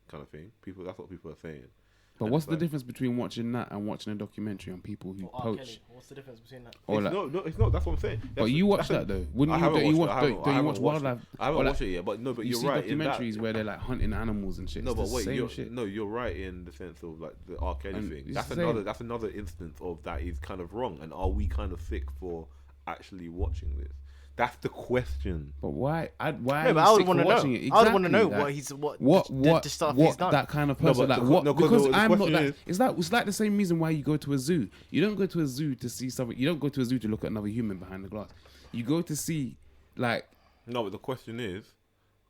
kind of thing. That's what people are saying. But what's the difference between watching that and watching a documentary on people who poach? What's the difference between that? It's not. That's what I'm saying. But you watch that though? Wouldn't you? Don't you watch wildlife? I haven't watched it yet. But no. But you're right. You see documentaries where they're like hunting animals and shit. No, but wait. You're right in the sense of like the R. Kelly thing. That's another instance of that is kind of wrong. And are we kind of sick for actually watching this? That's the question. But why? I would want to know. Exactly, I would want to know what stuff he's done. That kind of person. Because I'm not that. It's like the same reason why you go to a zoo. You don't go to a zoo to see something. You don't go to a zoo to look at another human behind the glass. You go to see, like. No, but the question is,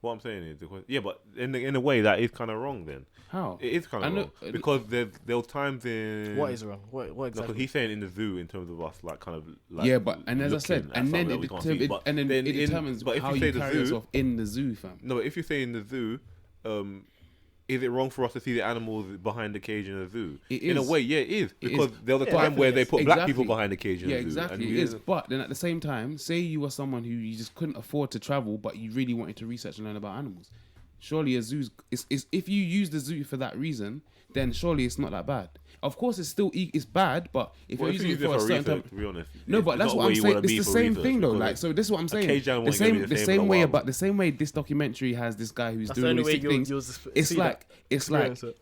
what I'm saying is, but in a way that is kind of wrong. Then how it is kind of wrong because there were times in what is wrong? What exactly? Because he's saying in the zoo in terms of us like kind of like and as I said, and then it determines how you carry yourself in the zoo, fam. No, but if you say in the zoo, is it wrong for us to see the animals behind the cage in a zoo? In a way, yeah, it is. Because there was a time where they put black people behind the cage in a zoo. Yeah, exactly, it is. But then at the same time, say you were someone who you just couldn't afford to travel, but you really wanted to research and learn about animals. Surely a zoo is if you use the zoo for that reason, then surely it's not that bad. Of course, it's still it's bad, but if you're using it for a certain time, to be honest, no, but that's what I'm saying. It's the same thing though. Like, so this is what I'm saying. The same way this documentary has this guy who's doing these things. It's like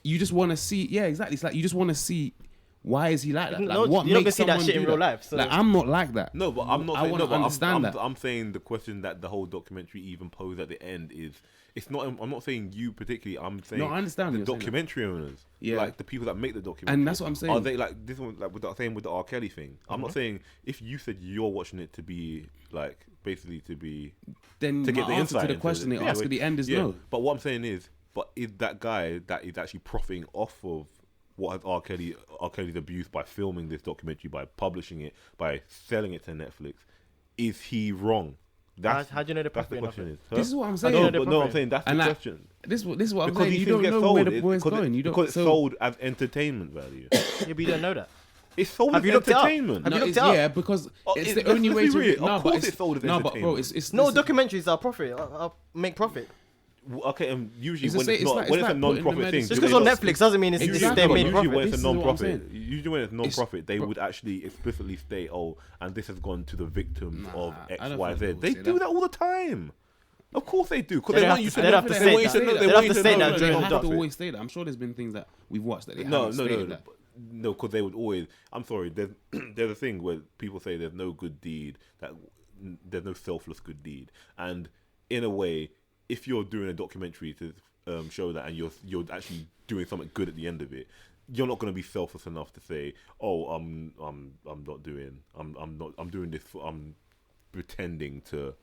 you just want to see. Yeah, exactly. It's like you just want to see. Why is he like that? Like, what makes someone see that shit in real life? So. Like, I'm not like that. No, but I'm not. I want to understand that. I'm saying the question that the whole documentary even posed at the end is. It's not. I'm not saying you particularly. I'm saying. No, I understand the documentary owners. Yeah. Like the people that make the documentary. And that's what I'm saying. Are they like this one? Like with the R. Kelly thing. I'm not saying if you said you're watching it to be like basically to be. Then to get the answer insight to the question they ask at the end is no. But what I'm saying is that guy that is actually profiting off of what has R. Kelly's abuse by filming this documentary, by publishing it, by selling it to Netflix, is he wrong? How do you know the profit? That's the question. This is what I'm saying. No, I'm saying that's the question. This is what I'm saying. You don't know where the boy's going. Because it's sold as entertainment value. Yeah, but you don't know that. It's sold as entertainment. Have you looked it up? Yeah, because it's the only way to. Of course, it's sold as entertainment. No, but bro, it's no documentaries are profit. Make profit. Okay, and usually when it's a non-profit thing, just because on Netflix doesn't mean it's they made profit. When it's a non-profit, usually when it's non-profit, they would actually explicitly state, "Oh, and this has gone to the victims of X, Y, Z." They do that all the time. Of course they do, because they want you to know. They want you to know. They want you to know. They have to always say that. I'm sure there's been things that we've watched that they haven't stated that. No, because they would always. I'm sorry. There's a thing where people say there's no good deed, that there's no selfless good deed, and in a way, if you're doing a documentary to show that, and you're actually doing something good at the end of it, you're not going to be selfless enough to say, "Oh, I'm doing this for, I'm pretending to,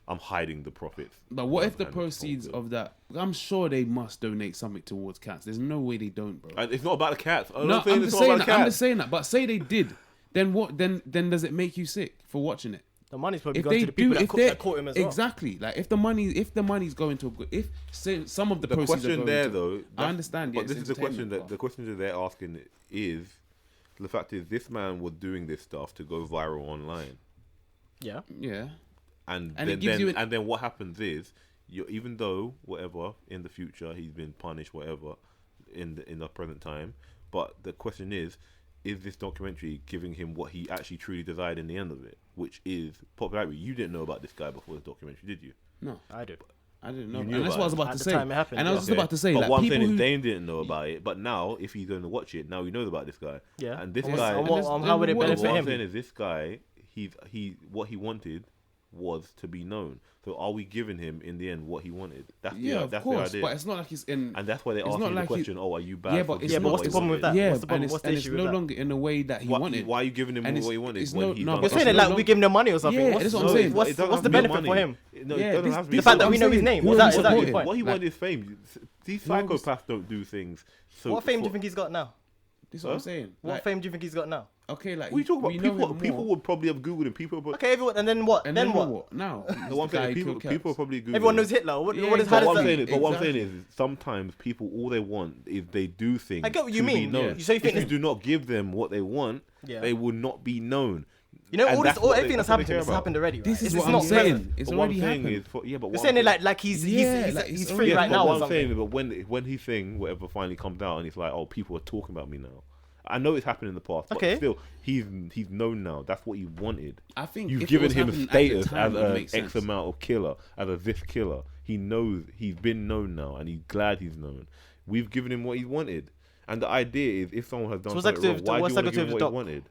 I'm hiding the profits." But what if the proceeds of that? I'm sure they must donate something towards cats. There's no way they don't, bro. And it's not about the cats. I'm just saying that. But say they did, then what? Then does it make you sick for watching it? The money's probably going to the people that caught him as well. Exactly. Like if the money's going to a good, if say some of the proceeds question are going there to, though, I understand. But this is the question that they're asking is, the fact is this man was doing this stuff to go viral online. Yeah. Yeah. And then what happens is, even though whatever in the future he's been punished, whatever in the present time, but the question is this documentary giving him what he actually truly desired in the end of it, which is popularity? You didn't know about this guy before the documentary, did you? No, I did. I didn't know. And that's what I was about to say. Time it happened, and I was just about to say, but like, what I'm saying is Dane didn't know about it, but now if he's going to watch it, now he knows about this guy. Yeah. And this guy. How would it benefit him? What I'm saying is this guy, what he wanted was to be known. So are we giving him in the end what he wanted? That's of course. But it's not like he's in. And that's why they asked the question. Oh, are you bad? Yeah, but what's the problem with that? Yeah, what's the problem? What's the issue with that? It's no longer in the way that he wanted. Why are you giving him what he wanted? You're saying it like we give him the money or something. Yeah, that's what I'm saying. What's the benefit for him? No, it doesn't have to be the fact that we know his name. Is that your point? What he wanted is fame. These psychopaths don't do things. What fame do you think he's got now? This is what I'm saying. What fame do you think he's got now? Okay, like what are you talking about? People would probably have Googled him. Okay, everyone, and then what? Then what? Now, the one thing people probably Google. Everyone knows Hitler. What is But what I'm saying is, sometimes people all they want is they do things. I get what you mean. So if you do not give them what they want, they will not be known. You know, everything that's happened to him has happened already. Right? This is what I'm saying. It's already happened. You're saying it like he's free right now. What I'm saying, but when his thing, whatever, finally comes out, and it's like, oh, people are talking about me now. I know it's happened in the past, but still, he's known now. That's what he wanted. I think you've given him a status as an X amount of killer, as a this killer. He knows he's been known now, and he's glad he's known. We've given him what he wanted, and the idea is, if someone has done something wrong, why do you want to give him what he wanted?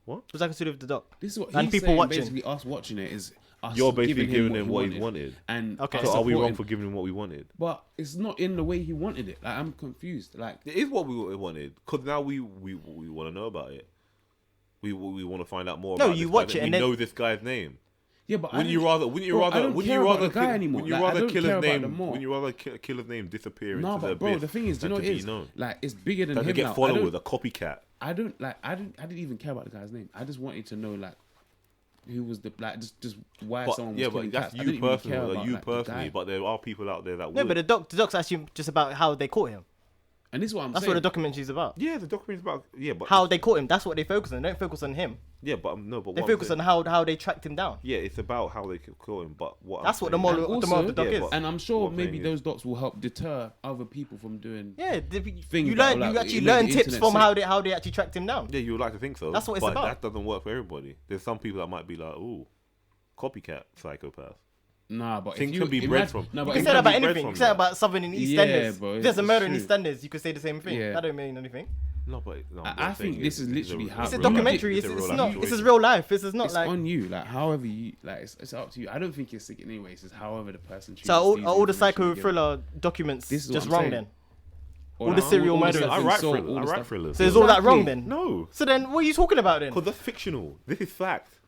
What? What's that got to do with the doc? This is what he's people saying, watching. Basically, us watching it is us. You're basically giving him what he wanted. And so are we wrong for giving him what we wanted? But it's not in the way he wanted it. Like, I'm confused. Like, it is what we wanted, because now we want to know about it. We want to find out more. No, about you this watch guy. it and we know this guy's name. Yeah, but wouldn't you rather kill his name disappear into the abyss? Bro, the thing is, do you know what it is? Like, it's bigger than him now. Get followed, a copycat. I didn't even care about the guy's name. I just wanted to know, like, who was the just why someone was killing cats. Yeah, but that's you personally. But there are people out there that would. No, but the doc's actually just about how they caught him. And this is what I'm saying. That's what the documentary's about. Yeah, the documentary's about but how they caught him. That's what they focus on. They don't focus on him. Yeah, but but they focus on how they tracked him down. Yeah, it's about how they caught him. But that's what the moral of the doc is. And I'm sure maybe those docs will help deter other people from doing. Yeah, things. You actually learn tips from how they actually tracked him down. Yeah, you would like to think so. That's what it's about. But that doesn't work for everybody. There's some people that might be like, ooh, copycat psychopath. Nah, but things can be bred from. No, but you can say that about anything. You can say that about something in EastEnders. Bro, if there's a murder in EastEnders, you could say the same thing. That don't mean anything. No, I think this is literally how it's a documentary. It's not. This is real life. This is not it's like on you. Like, however you like, it's up to you. I don't think it's sick anyway. It's however the person chooses. So are all the psycho thriller documents just wrong then? All the serial murders. I write thrillers. So is all that wrong then? No. So then, what are you talking about then? Because that's fictional. This is fact.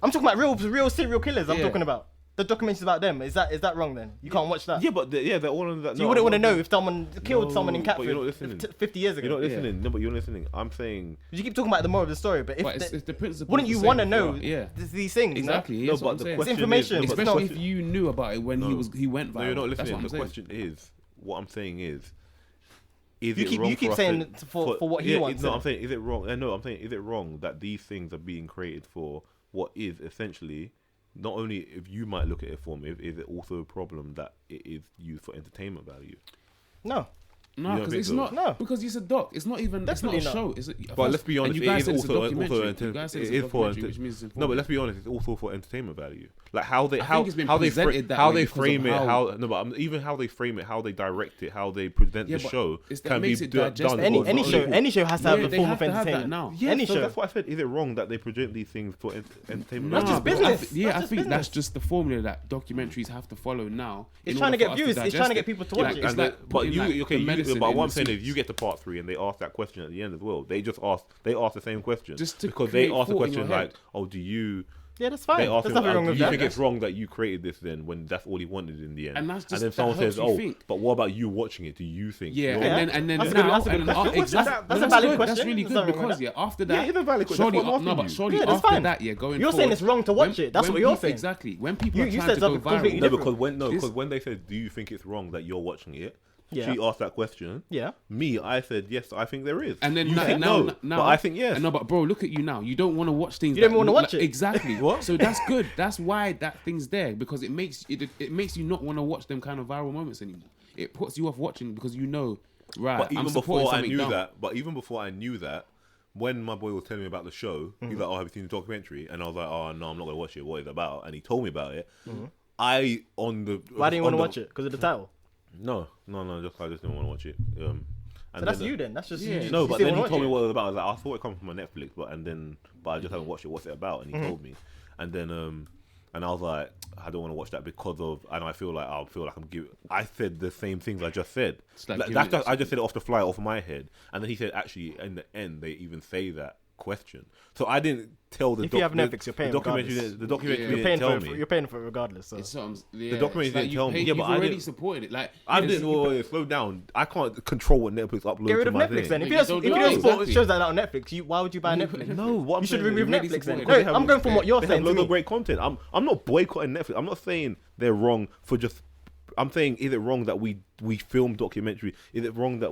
I'm talking about real serial killers. I'm talking about. The documentary's about them. Is that wrong then? You can't watch that. Yeah, but they're all on that. So you wouldn't want to know if someone killed someone in Catford 50 years ago. You're not listening. No, but you're not listening. I'm saying. You keep talking about the moral of the story, but it's the principle. Wouldn't you want to know these things? Exactly. No, but the question it's information, is, especially if you knew about it when he went viral. No, you're not listening. The question is, what I'm saying is. You keep saying for what he wants. No, I'm saying, is it wrong? No, I'm saying, is it wrong that these things are being created for what is essentially, not only if you might look at it formative, is it also a problem that it is used for entertainment value? No, because it's not. No, because it's a doc. It's not even. Definitely it's not a show. But let's be honest. It is also entertainment. No, but let's be honest. It's also for entertainment value. Like how they frame it. Even how they frame it, how they direct it, how they present the show can be done. Any show has to have a form of entertainment. Now, any show. That's what I said. Is it wrong that they present these things for entertainment? That's just business. I think that's just the formula that documentaries have to follow now. It's trying to get views. It's trying to get people to watch it. But what I'm saying is, you get to part 3 and they ask that question at the end as well. They ask the same question because they ask the question like, "Oh, do you?" Yeah, that's fine. They ask him, do you think it's wrong that you creted this then when that's all he wanted in the end? And then someone says, "Oh, but what about you watching it? Do you think?" Yeah, and then that's a valid question. That's really good because after that, it's a valid question. Surely after that, going. You're saying it's wrong to watch it. That's what you're saying. Exactly. When people are trying to go viral, because when they said, "Do you think it's wrong that you're watching it?" She asked that question. Yeah. I said yes. I think there is. And then now, but I think yes. No, but bro, look at you now. You don't want to watch things. You don't want to watch it. Exactly. What? So that's good. That's why that thing's there, because it makes you not want to watch them kind of viral moments anymore. It puts you off watching because you know, right? But even before I knew that, when my boy was telling me about the show, he was like, "Oh, have you seen the documentary?" And I was like, "Oh no, I'm not gonna watch it. What is it about?" And he told me about it. Why didn't you want to watch it? Because of the title? No. I just didn't want to watch it. So that's you then. That's just you. No, but then he told me what it was about. I was like, I thought it came from my Netflix, but I just haven't watched it. What's it about? And he told me, and then and I was like, I don't want to watch that because of, and I feel like I'm giving. I said the same things I just said. I just said it off the fly, off my head, and then he said, actually, in the end, they even say that question. So I didn't tell the. If you have Netflix, you're paying. The documentary didn't tell me. You're paying for it regardless. So. The documentary didn't tell me. Yeah, but I already supported it. Like I didn't. Slow down. I can't control what Netflix uploads. Get rid of Netflix then. If you don't support shows like that on Netflix, why would you buy Netflix? No, you should remove Netflix then. No, I'm going from what you're saying. Loads of great content. I'm not boycotting Netflix. I'm not saying they're wrong for just. I'm saying, is it wrong that we film documentary? Is it wrong that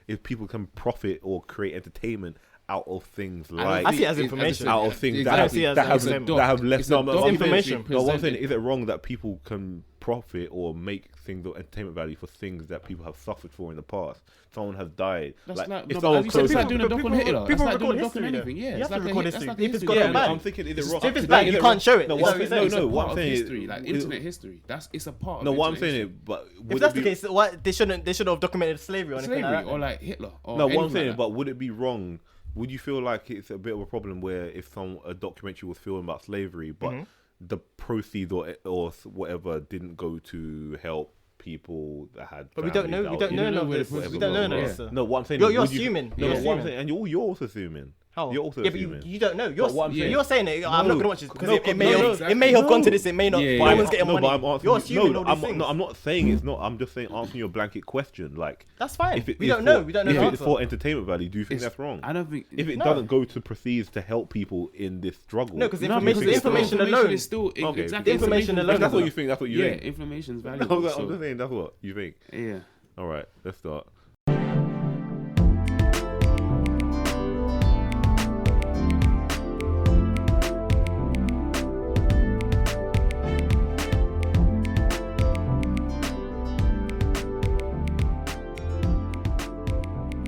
if people can profit or create entertainment out of things I see it as information. Out of things that have less. No, information. No, one thing, is it wrong that people can profit or make things of entertainment value for things that people have suffered for in the past? Someone has died. That's it's like doing a doc on Hitler. People record history. Yeah, you have to record history. If it's good or bad, I'm thinking, is it wrong? If it's bad, you can't show it. No, what I'm saying is history, like internet history. It's a part of. No, what I'm saying is, but if that's the case, why they should have documented slavery or anything like that, or like Hitler. No, what I'm saying, but would it be wrong? Would you feel like it's a bit of a problem where if a documentary was filmed about slavery, but the proceeds or whatever didn't go to help people that had? But we don't know. We don't know this. We don't know this. No, what I'm saying. You're assuming. No, what I'm saying, and you're also assuming. How? You're also assuming. But you don't know. You're saying it. No. I'm not gonna watch this because it may have gone to this. It may not. No one's getting money. You're assuming all these things. No, I'm not saying it's not. I'm just saying answering your blanket question. Like that's fine. We don't know. We don't know. If it's for entertainment value, do you think that's wrong? I don't think. If it doesn't go to proceeds to help people in this struggle. No, because information alone is still exactly information alone. That's what you think. That's what you think. Yeah, information is valuable. I'm just saying that's what you think. Yeah. All right, let's start.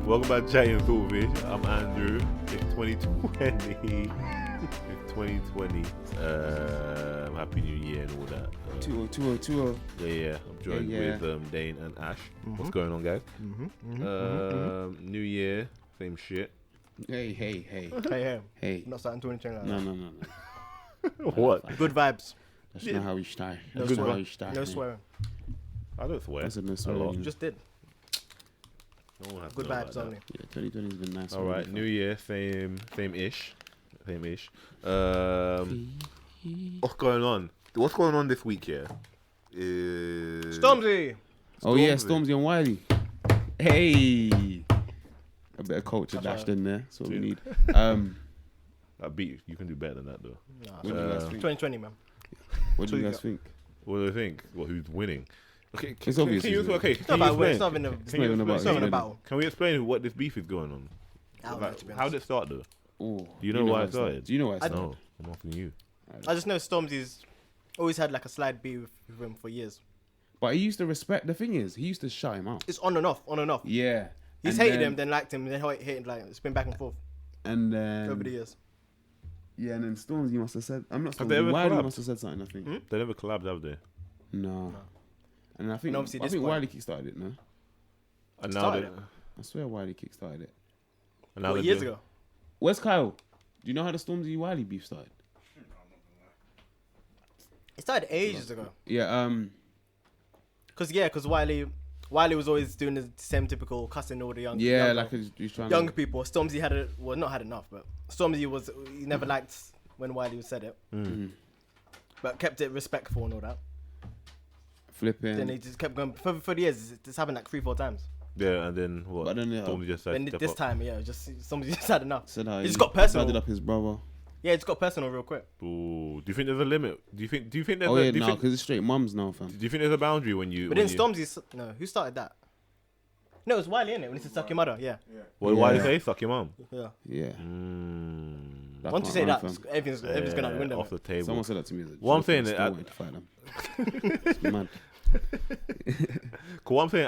Welcome back to Chatting Thoughtless. I'm Andrew. It's 2020. It's 2020. Happy New Year and all that. 2020. Yeah. I'm joined with Dane and Ash. What's going on, guys? New Year, same shit. Hey. Not starting 2020 like that. No. What? Good vibes. That's not how we start. No swearing. I don't swear. That's a no swearing. You just did. Good vibes only. Yeah, 2020 has been nice. All right, New Year, same-ish. What's going on? What's going on this week here? Stormzy. Oh yeah, Stormzy and Wiley. Hey, a bit of culture dashed in there. That's what we need. That beat, you can do better than that though. What do you guys think? 2020, man. What do you guys think? What do you think? Well, who's winning? Okay, it's obvious. It's not about a battle. Can we explain what this beef is going on? How did it start though? Do you know why it started? Do you know why it started? No, I'm asking you. I just know Stormzy's always had like a slight beef with him for years. But he used to respect. The thing is, he used to shut him out. It's on and off. Yeah. He's hated him, then liked him, then hated, like it's been back and forth. And then over the years. Yeah, and then Stormzy must have said, I'm not Stormzy, Wiley must have said something, I think. They never collabed, have they? No. And I think Wiley kickstarted it, no? And now I swear Wiley kickstarted it. And now years ago? Where's Kyle? Do you know how the Stormzy Wiley beef started? It started ages ago. Yeah, Because Wiley was always doing the same typical cussing all the young younger people. Stormzy not had enough, but Stormzy he never liked when Wiley said it, but kept it respectful and all that. Flipping. Then he just kept going for the years. This happened like 3-4 times. Yeah, and then what? But then Stormzy just said. Then this time, Stormzy just had enough. Said how he just got personal. Banded up his brother. Yeah, it just got personal real quick. Ooh, do you think there's a limit? Do you think there's Oh yeah, no, because it's straight mums now, fam. Do you think there's a boundary when you? But then Stormzy, who started that? No, it was Wiley, innit? When he said suck your mother, yeah. Well, why did he say suck your mum? Yeah. Once you say that, everything's going out the window. Off the table. Someone said that to me. What I'm saying is, it's mad. Cool. I'm saying,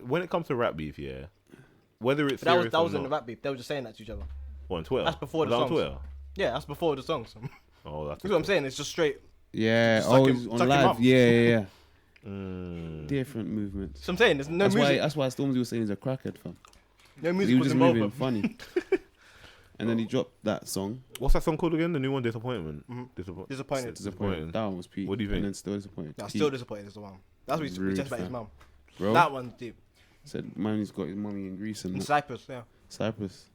when it comes to rap beef, yeah, whether it's that wasn't a rap beef. They were just saying that to each other. What, on Twitter? That's before the songs. On Twitter? Yeah, that's before the songs. Oh, that's what I'm saying. It's just straight. Yeah. On live. Yeah. Different movements. So I'm saying there's no music. That's why Stormzy was saying he's a crackhead, fam. No music. He was just moving funny. And then he dropped that song. What's that song called again? The new one, Disappointment. Disappointed. That one was peak. What do you think? And then Still Disappointed. No, Still Disappointed is the one. That's what he just about his mum. Bro, that one's deep. Said man, he's got his mummy in Greece and Cyprus. Yeah. Cyprus.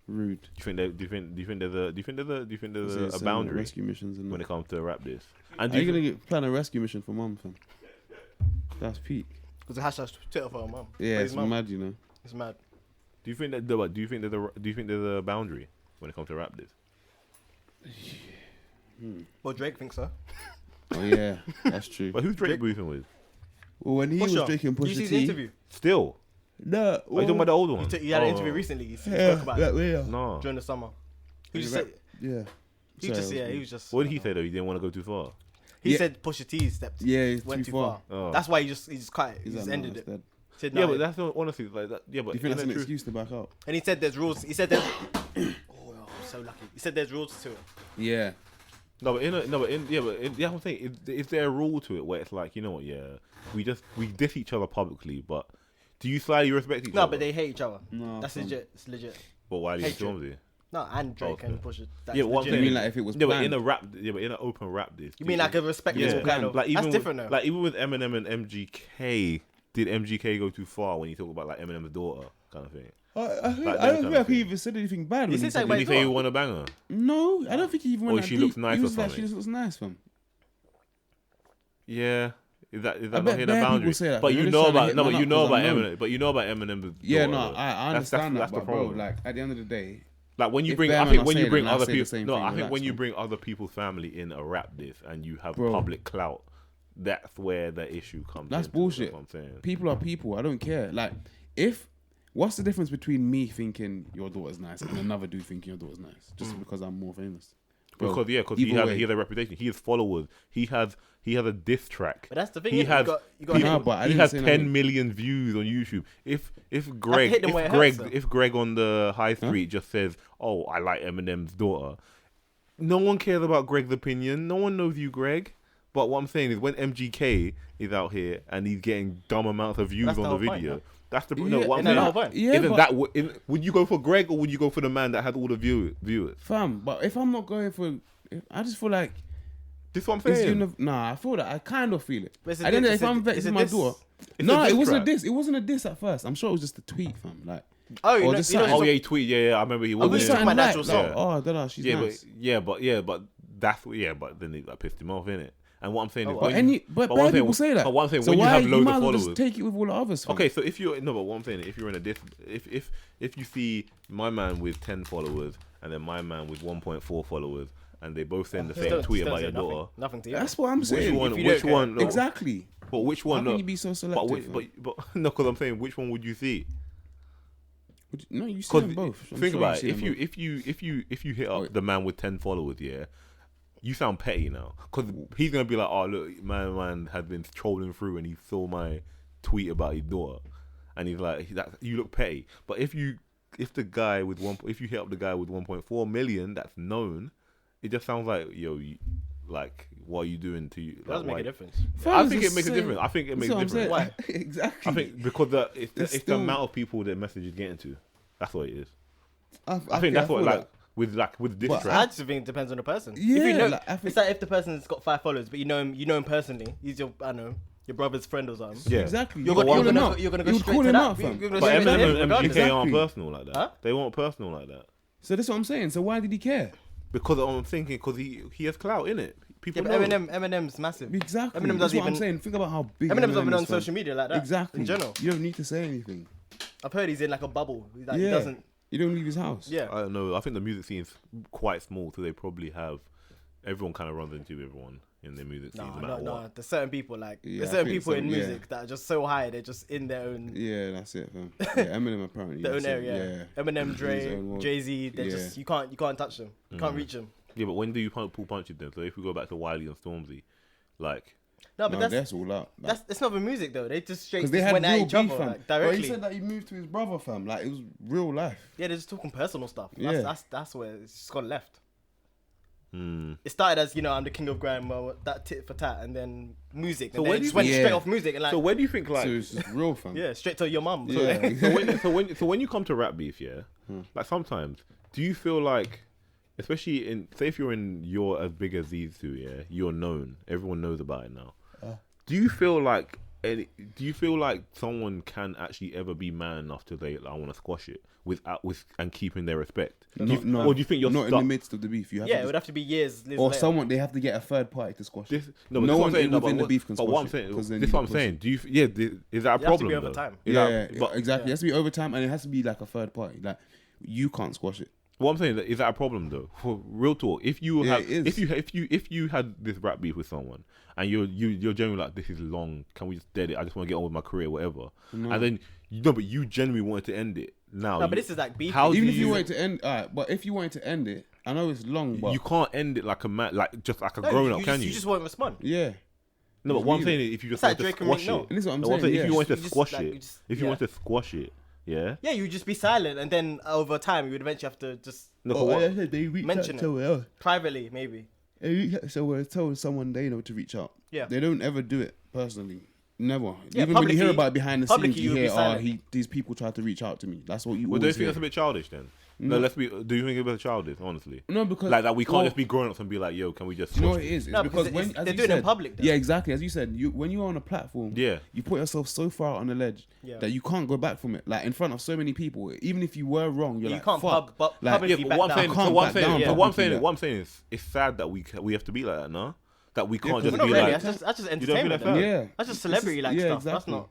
Rude. Do you think there's a boundary rescue missions and when it comes to rap this? And are you gonna plan a rescue mission for mum, fam? That's peak. Because the hashtag's Twitter for her mum. Yeah, it's mad, you know. It's mad. Do you think there's a boundary when it comes to rap this? Well, Drake thinks so. Oh yeah, that's true. But who's Drake beefing with? Well, when he was drinking Pusha T, you see the interview? Still. No. Are you talking about the older one? You had an interview recently. You spoke about it No. during the summer. He just said, yeah. He was just. What did he say though? He didn't want to go too far. He said Pusha T went too far. Oh. That's why he just cut it. He just ended it. Said, yeah, but that's not, honestly like that. Yeah, but you think that's an excuse to back up? And he said there's rules. He said there's. I'm so lucky. He said there's rules to it. Yeah. What I'm saying is there a rule to it where it's like, you know what? Yeah, we diss each other publicly, but do you slightly respect each other? No, but they hate each other. No, that's legit. It's legit. But why do you Stormzy? No, and Drake and Pusha. Yeah, what you mean like if it was but in a rap, but in an open rap diss. You mean like a respectable kind of? Like even that's different though. Like even with Eminem and MGK, did MGK go too far when you talk about like Eminem's daughter kind of thing? I don't think he even said anything bad. Did he say he want to bang her? No, I don't think he even went that she deep. looks nice he or was something. Like, she just looks nice, fam. Yeah. Is that not hitting a boundary? That, but you know about Eminem. But you know about Eminem's yeah, daughter. No, I understand that's the problem. Bro, like at the end of the day. Like when you bring, I think when you bring other people, when you bring other people's family in a rap diss and you have public clout, that's where the issue comes. That's bullshit. What I'm saying. People are people. I don't care. Like, what's the difference between me thinking your daughter's nice and another dude thinking your daughter's nice just because I'm more famous? Bro, because he has a reputation. He has followers. He has a diss track. But that's the thing. He has 10 million views on YouTube. If Greg on the high street just says, "Oh, I like Eminem's daughter," no one cares about Greg's opinion. No one knows you, Greg. But what I'm saying is, when MGK is out here and he's getting dumb amounts of views on the video. Point, that's the what I'm saying. Would you go for Greg or would you go for the man that had all the viewers? Fam, but if I'm not going for, I just feel like this is what I'm saying. I feel that. I kind of feel it. But I don't know if I'm vexing my daughter. No, it wasn't a diss. It wasn't a diss at first. I'm sure it was just a tweet, fam. Like, he tweet. Yeah, I remember he was. Something my natural song. Oh, I don't know. She's nice. But then that pissed him off, innit? And what I'm saying is, but people say that. But what I'm saying, so when you have loads of followers, just take it with all the others. Fam. Okay, so but what I'm saying, if you're in a diss, if you see my man with 10 followers and then my man with 1.4 followers, and they both send the same tweet about your daughter, nothing to you. That's what I'm saying. Which one? No. Exactly. But which one? How can you be so selective? But no, because I'm saying, which one would you see? No, you see them both. Think about it. If you hit up the man with 10 followers, yeah. You sound petty now, because he's gonna be like, "Oh look, my man has been trolling through and he saw my tweet about his daughter," and he's like, "You look petty." But if you hit up the guy with 1.4 million, that's known. It just sounds like, like, what are you doing to you? It doesn't make a difference. I think it makes a difference. I think it makes a difference. Why? Exactly. I think because it's the amount of people the message is getting to. That's what it is. I think that's what like. With diss track. I just think it depends on the person. Yeah, if you know, it's like if the person's got 5 followers, but you know him personally. He's your brother's friend or something. Yeah, exactly. You're gonna go straight to that. But Eminem and MGK aren't personal like that. Huh? They weren't personal like that. So that's what I'm saying. So why did he care? Because I'm thinking, because he has clout in it. People know. Eminem's massive. Exactly. Eminem that's what I'm saying. Think about how big Eminem's even on social media like that. Exactly. In general, you don't need to say anything. I've heard he's in like a bubble. Like, he doesn't. You don't leave his house. Yeah. I don't know. I think the music scene is quite small, so they probably have everyone kind of runs into everyone in their music scene. No. There's certain people there's certain people in music that are just so high. They're just in their own. Yeah, that's it. Fam. Yeah, Eminem apparently. Their own area. Yeah. Eminem, Dre, Jay-Z. They're just you can't touch them. You can't reach them. Yeah, but when do you pull punches then? So if we go back to Wiley and Stormzy, like. No, but that's all up. That's not the music though. They just straight went at each other like, directly. But he said that he moved to his brother, fam. Like it was real life. Yeah, they're just talking personal stuff. That's where it's just gone left. It started as I'm the king of grime, that tit for tat, and then music. So it just went straight off music and like. So where do you think like? So it's just real, fam. Yeah, straight to your mum. Yeah. so when you come to rap beef, like sometimes do you feel like, especially if you're as big as these two, you're known, everyone knows about it now. Do you feel like someone can actually ever be man enough to say, I want to squash it with and keeping their respect? Or do you think you're not stuck? in the midst of the beef? It would have to be years. Or someone, they have to get a third party to squash it. No one within the beef can squash it. But what I'm saying, this is what I'm saying. Do you? Is that a problem? It has to be over time. Exactly. It has to be over time, and it has to be like a third party. Like you can't squash it. What I'm saying is that a problem though? For real talk, if you had this rap beef with someone and you're generally like, this is long, can we just dead it? I just want to get on with my career, whatever. No. And then No, but you genuinely wanted to end it. Now, but this is like beef. Even if you wanted to end, but if you wanted to end it, I know it's long, but you can't end it like a man, like just like a grown up, can you? You just won't respond. Yeah. No, but what I'm saying is, if you just want to squash it, this is what I'm saying. If you want to squash it, if you want to squash it, yeah, you would just be silent, and then over time, you would eventually have to just mention it privately, maybe. So we're told someone they know to reach out. Yeah, they don't ever do it personally. Never. Yeah, even when you hear about it behind the scenes, you hear, these people try to reach out to me. That's what you. Well, do you think that's a bit childish then? No, do you think it's a bit childish? Honestly, no, because like that we can't just be grown ups and be like, "Yo, can we just?" You know what it is? No, because when they're doing it in public. Though. Yeah, exactly. As you said, when you're on a platform, you put yourself so far on the ledge that you can't go back from it. Like in front of so many people, even if you were wrong, you're like, can't fuck. publicly back down. What I'm saying is, it's sad that we have to be like that, no? That we can't just be like. That's just entertainment. Yeah, that's just celebrity like stuff. Exactly.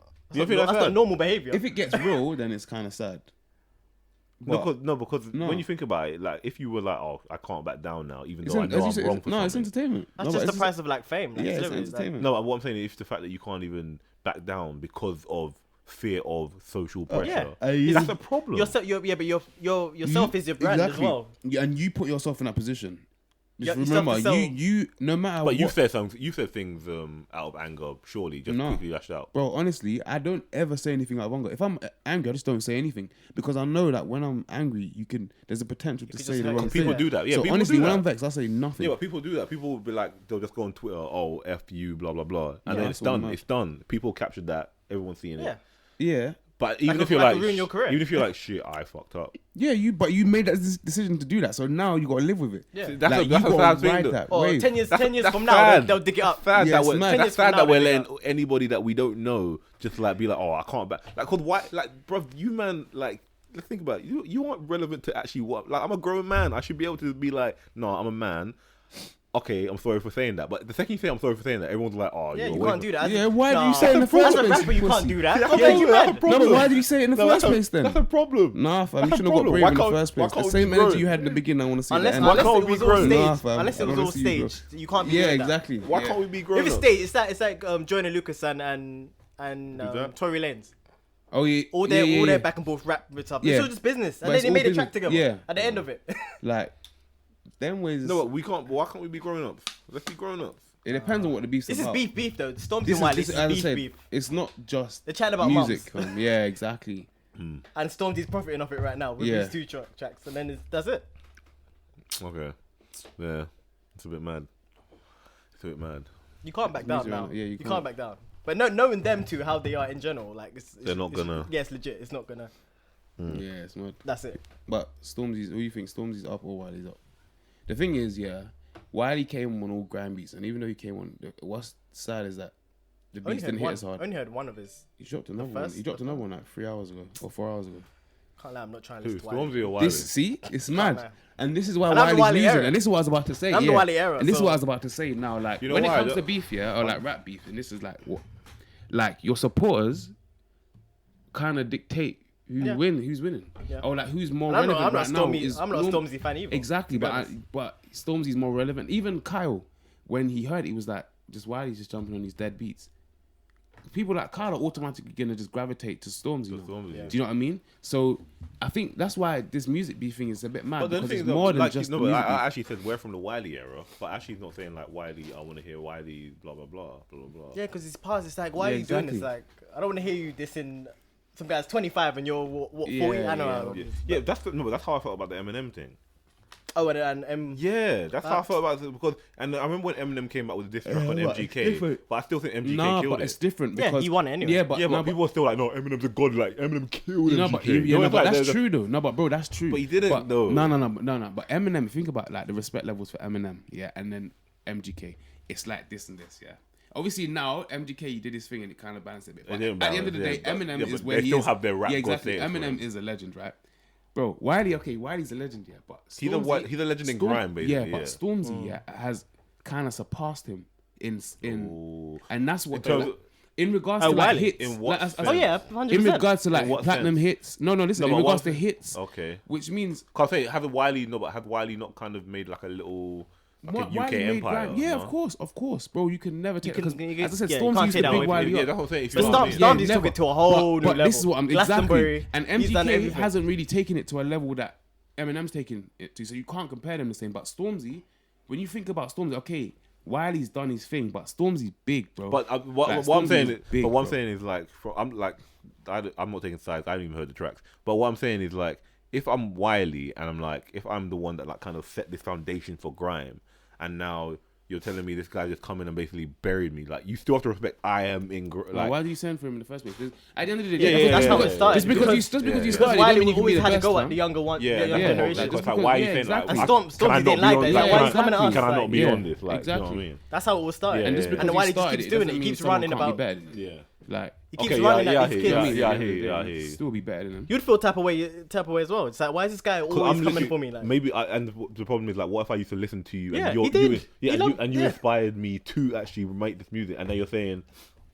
That's not normal behavior. If it gets real, then it's kind of sad. Because when you think about it, like if you were like, "Oh, I can't back down now," even though I know I'm wrong for something. No, it's entertainment. That's just the price of like fame. Like, it's entertainment. No, but what I'm saying is the fact that you can't even back down because of fear of social pressure. That's a problem. But yourself is your brand as well. Yeah, and you put yourself in that position. Just remember, you no matter. But you said things out of anger, surely, just quickly lashed out. Bro, honestly, I don't ever say anything out of anger. If I'm angry, I just don't say anything because I know that when I'm angry, there's a potential to say the wrong thing. People do that. Yeah. So honestly, when I'm vexed, I say nothing. Yeah, but people do that. People will be like, they'll just go on Twitter, "Oh, F you, blah blah blah," and then it's done. It's done. People captured that. Everyone's seeing it. Yeah. But even if you're like, even if you're like, shit, I fucked up. Yeah, you made that decision to do that, so now you got to live with it. Yeah, that's a sad thing. 10 years from now, they'll dig it up. That's sad that we're letting anybody that we don't know just like be like, oh, I can't back. Like, cause why? Like, bro, you man, like, let's think about it. You aren't relevant to actually what? Like, I'm a grown man. I should be able to be like, no, I'm a man. Okay, I'm sorry for saying that. But the second you say I'm sorry for saying that, everyone's like, oh, yeah, you can't do that. Yeah, why do you say it in the first place? As a rapper, you can't do that. No, but why did you say it in the first place then? That's a problem. Nah, fam, you shouldn't have got brave in the first place. The same energy you had in the beginning, I want to see that. Unless it was all staged, you can't be. Yeah, exactly. Why can't we be grown? If it's staged, it's like Joyner Lucas and Tory Lanez. Oh yeah, all their back and forth rap stuff. It's all just business, and then they made a track together. Yeah, at the end of it, like. Them ways. No, but we can't. Why can't we be grown ups? Let's be grown ups. It depends on what the beef's about. This is beef though. Stormzy and Wiley. This is beef. It's not just they're chatting about music. Yeah, exactly. And Stormzy's profiting off it right now with these two tracks, and then that's it. Okay. Yeah, it's a bit mad. You can't back down now. Yeah, you can't back down. But knowing them two, how they are in general, like they're not gonna. Yeah, it's legit. It's not gonna. Yeah, it's not. That's it. But Stormzy's. Who do you think? Stormzy's up or Wiley's up? The thing is, Wiley came on all grand beats, and even though he came on, what's sad is that the beats didn't hit as hard. I only heard one of his. He dropped another one. He dropped another one like 3 hours ago or 4 hours ago. Can't lie, I'm not trying to listen to Wiley. Or Wiley? See, it's mad, and this is why Wiley's losing. And this is what I was about to say. I'm the Wiley era. And this is what I was about to say now. Like when it comes to beef, or like rap beef, and this is like what, like your supporters kind of dictate. Who's winning? Yeah. Or like who's more relevant right now? I'm not a Stormzy fan either. Exactly, but Stormzy's more relevant. Even Kyle, when he heard it, he was like, just Wiley's just jumping on these dead beats. People like Kyle are automatically gonna just gravitate to Stormzy. Yeah. Do you know what I mean? So I think that's why this music beef thing is a bit mad because it's more than just. No, but I actually said we're from the Wiley era, but actually not saying like Wiley. I want to hear Wiley, blah blah blah blah blah. Yeah, because it's past. It's like, why are you doing this? Like, I don't want to hear you dissing some guy's 25 and you're 40. I know. Yeah, that's how I felt about the Eminem thing. Oh, and that's how I felt about it because I remember when Eminem came out with this track on MGK, but I still think MGK killed it. It's different because he won it anyway. But people are still like, no, Eminem's a god. Like Eminem killed MGK. But that's true though. No, but bro, that's true. But he didn't though. No. But Eminem, think about like the respect levels for Eminem, and then MGK, it's like this and this, Obviously now MGK did his thing and it kind of balanced a bit. But at the end of the day, Eminem is where he is. They still have their rap. Yeah, exactly. Eminem is a legend, right? Bro, Wiley's a legend, but Stormzy, he's a legend in grime, basically. But Stormzy has kind of surpassed him in and that's what in regards to like hits. In what? 100%. In regards to like platinum hits. No, listen. In regards to hits. Okay. Which means can't say have Wiley not kind of made like a little UK empire. Yeah, of course, bro. You can never take it. As I said, Stormzy used to big Wiley up. Yeah, that's what I'm saying. Stormzy took it to a whole new level. This is what I'm exactly. And MGK hasn't really taken it to a level that Eminem's taken it to. So you can't compare them the same. But Stormzy, when you think about Stormzy, okay, Wiley's done his thing, but Stormzy's big, bro. But what I'm saying is like, I'm not taking sides. I haven't even heard the tracks. But what I'm saying is like, if I'm Wiley and I'm like, if I'm the one that like kind of set this foundation for grime, and now you're telling me this guy just come in and basically buried me, like you still have to respect I am in like. Why do you send for him in the first place? At the end of the day, that's how it started. Just because you started, Wiley always had to go at the younger one, the younger generation. Like, why are you saying like, and Stormzy didn't like that. Like, why is coming at us? Can I not be on this? Like, exactly. You know what I mean? That's how it was started. And just because Wiley just keeps doing it, he keeps running about. Yeah. Like he keeps running at these kids. Yeah. Still be better than him. You'd feel type away as well. It's like, why is this guy always coming for me? Like maybe, and the problem is like, what if I used to listen to you and you inspired me to actually make this music, and then you're saying,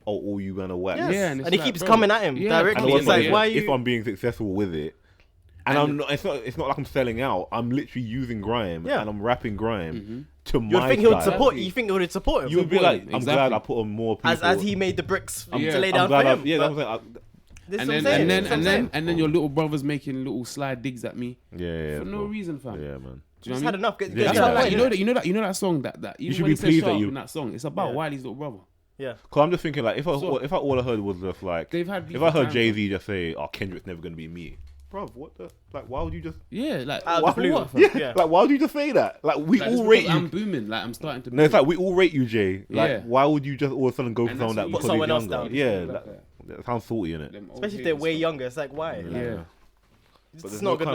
oh, all you gonna whack? Yeah, and he keeps coming at him directly. It's like, why? If I'm being successful with it. And I'm not. It's not like I'm selling out. I'm literally using grime and I'm rapping grime to my. You think he would support? You think he would support him? You would be like, I'm glad I put on more people. As he made the bricks to lay down for him. Yeah, that's what I'm saying. And then your little brother's making little slide digs at me. Yeah. For no reason, fam. Yeah, man. Just had enough. You know that song that you should be pleased that you in that song. It's about Wiley's little brother. Yeah. Cause I'm just thinking like, if I all I heard was just like, if I heard Jay-Z just say, "Oh, Kendrick's never gonna be me." Bro, what the like? Why would you just? Yeah, like what? Like why would you just say that? Like we like, all rate you. I'm booming. Like I'm starting to. No, it's like we all rate you, Jay. Like why would you just all of a sudden go for someone that put someone else down? Yeah, that sounds salty, innit? Especially if they're way younger. It's like why? Yeah. It's not good.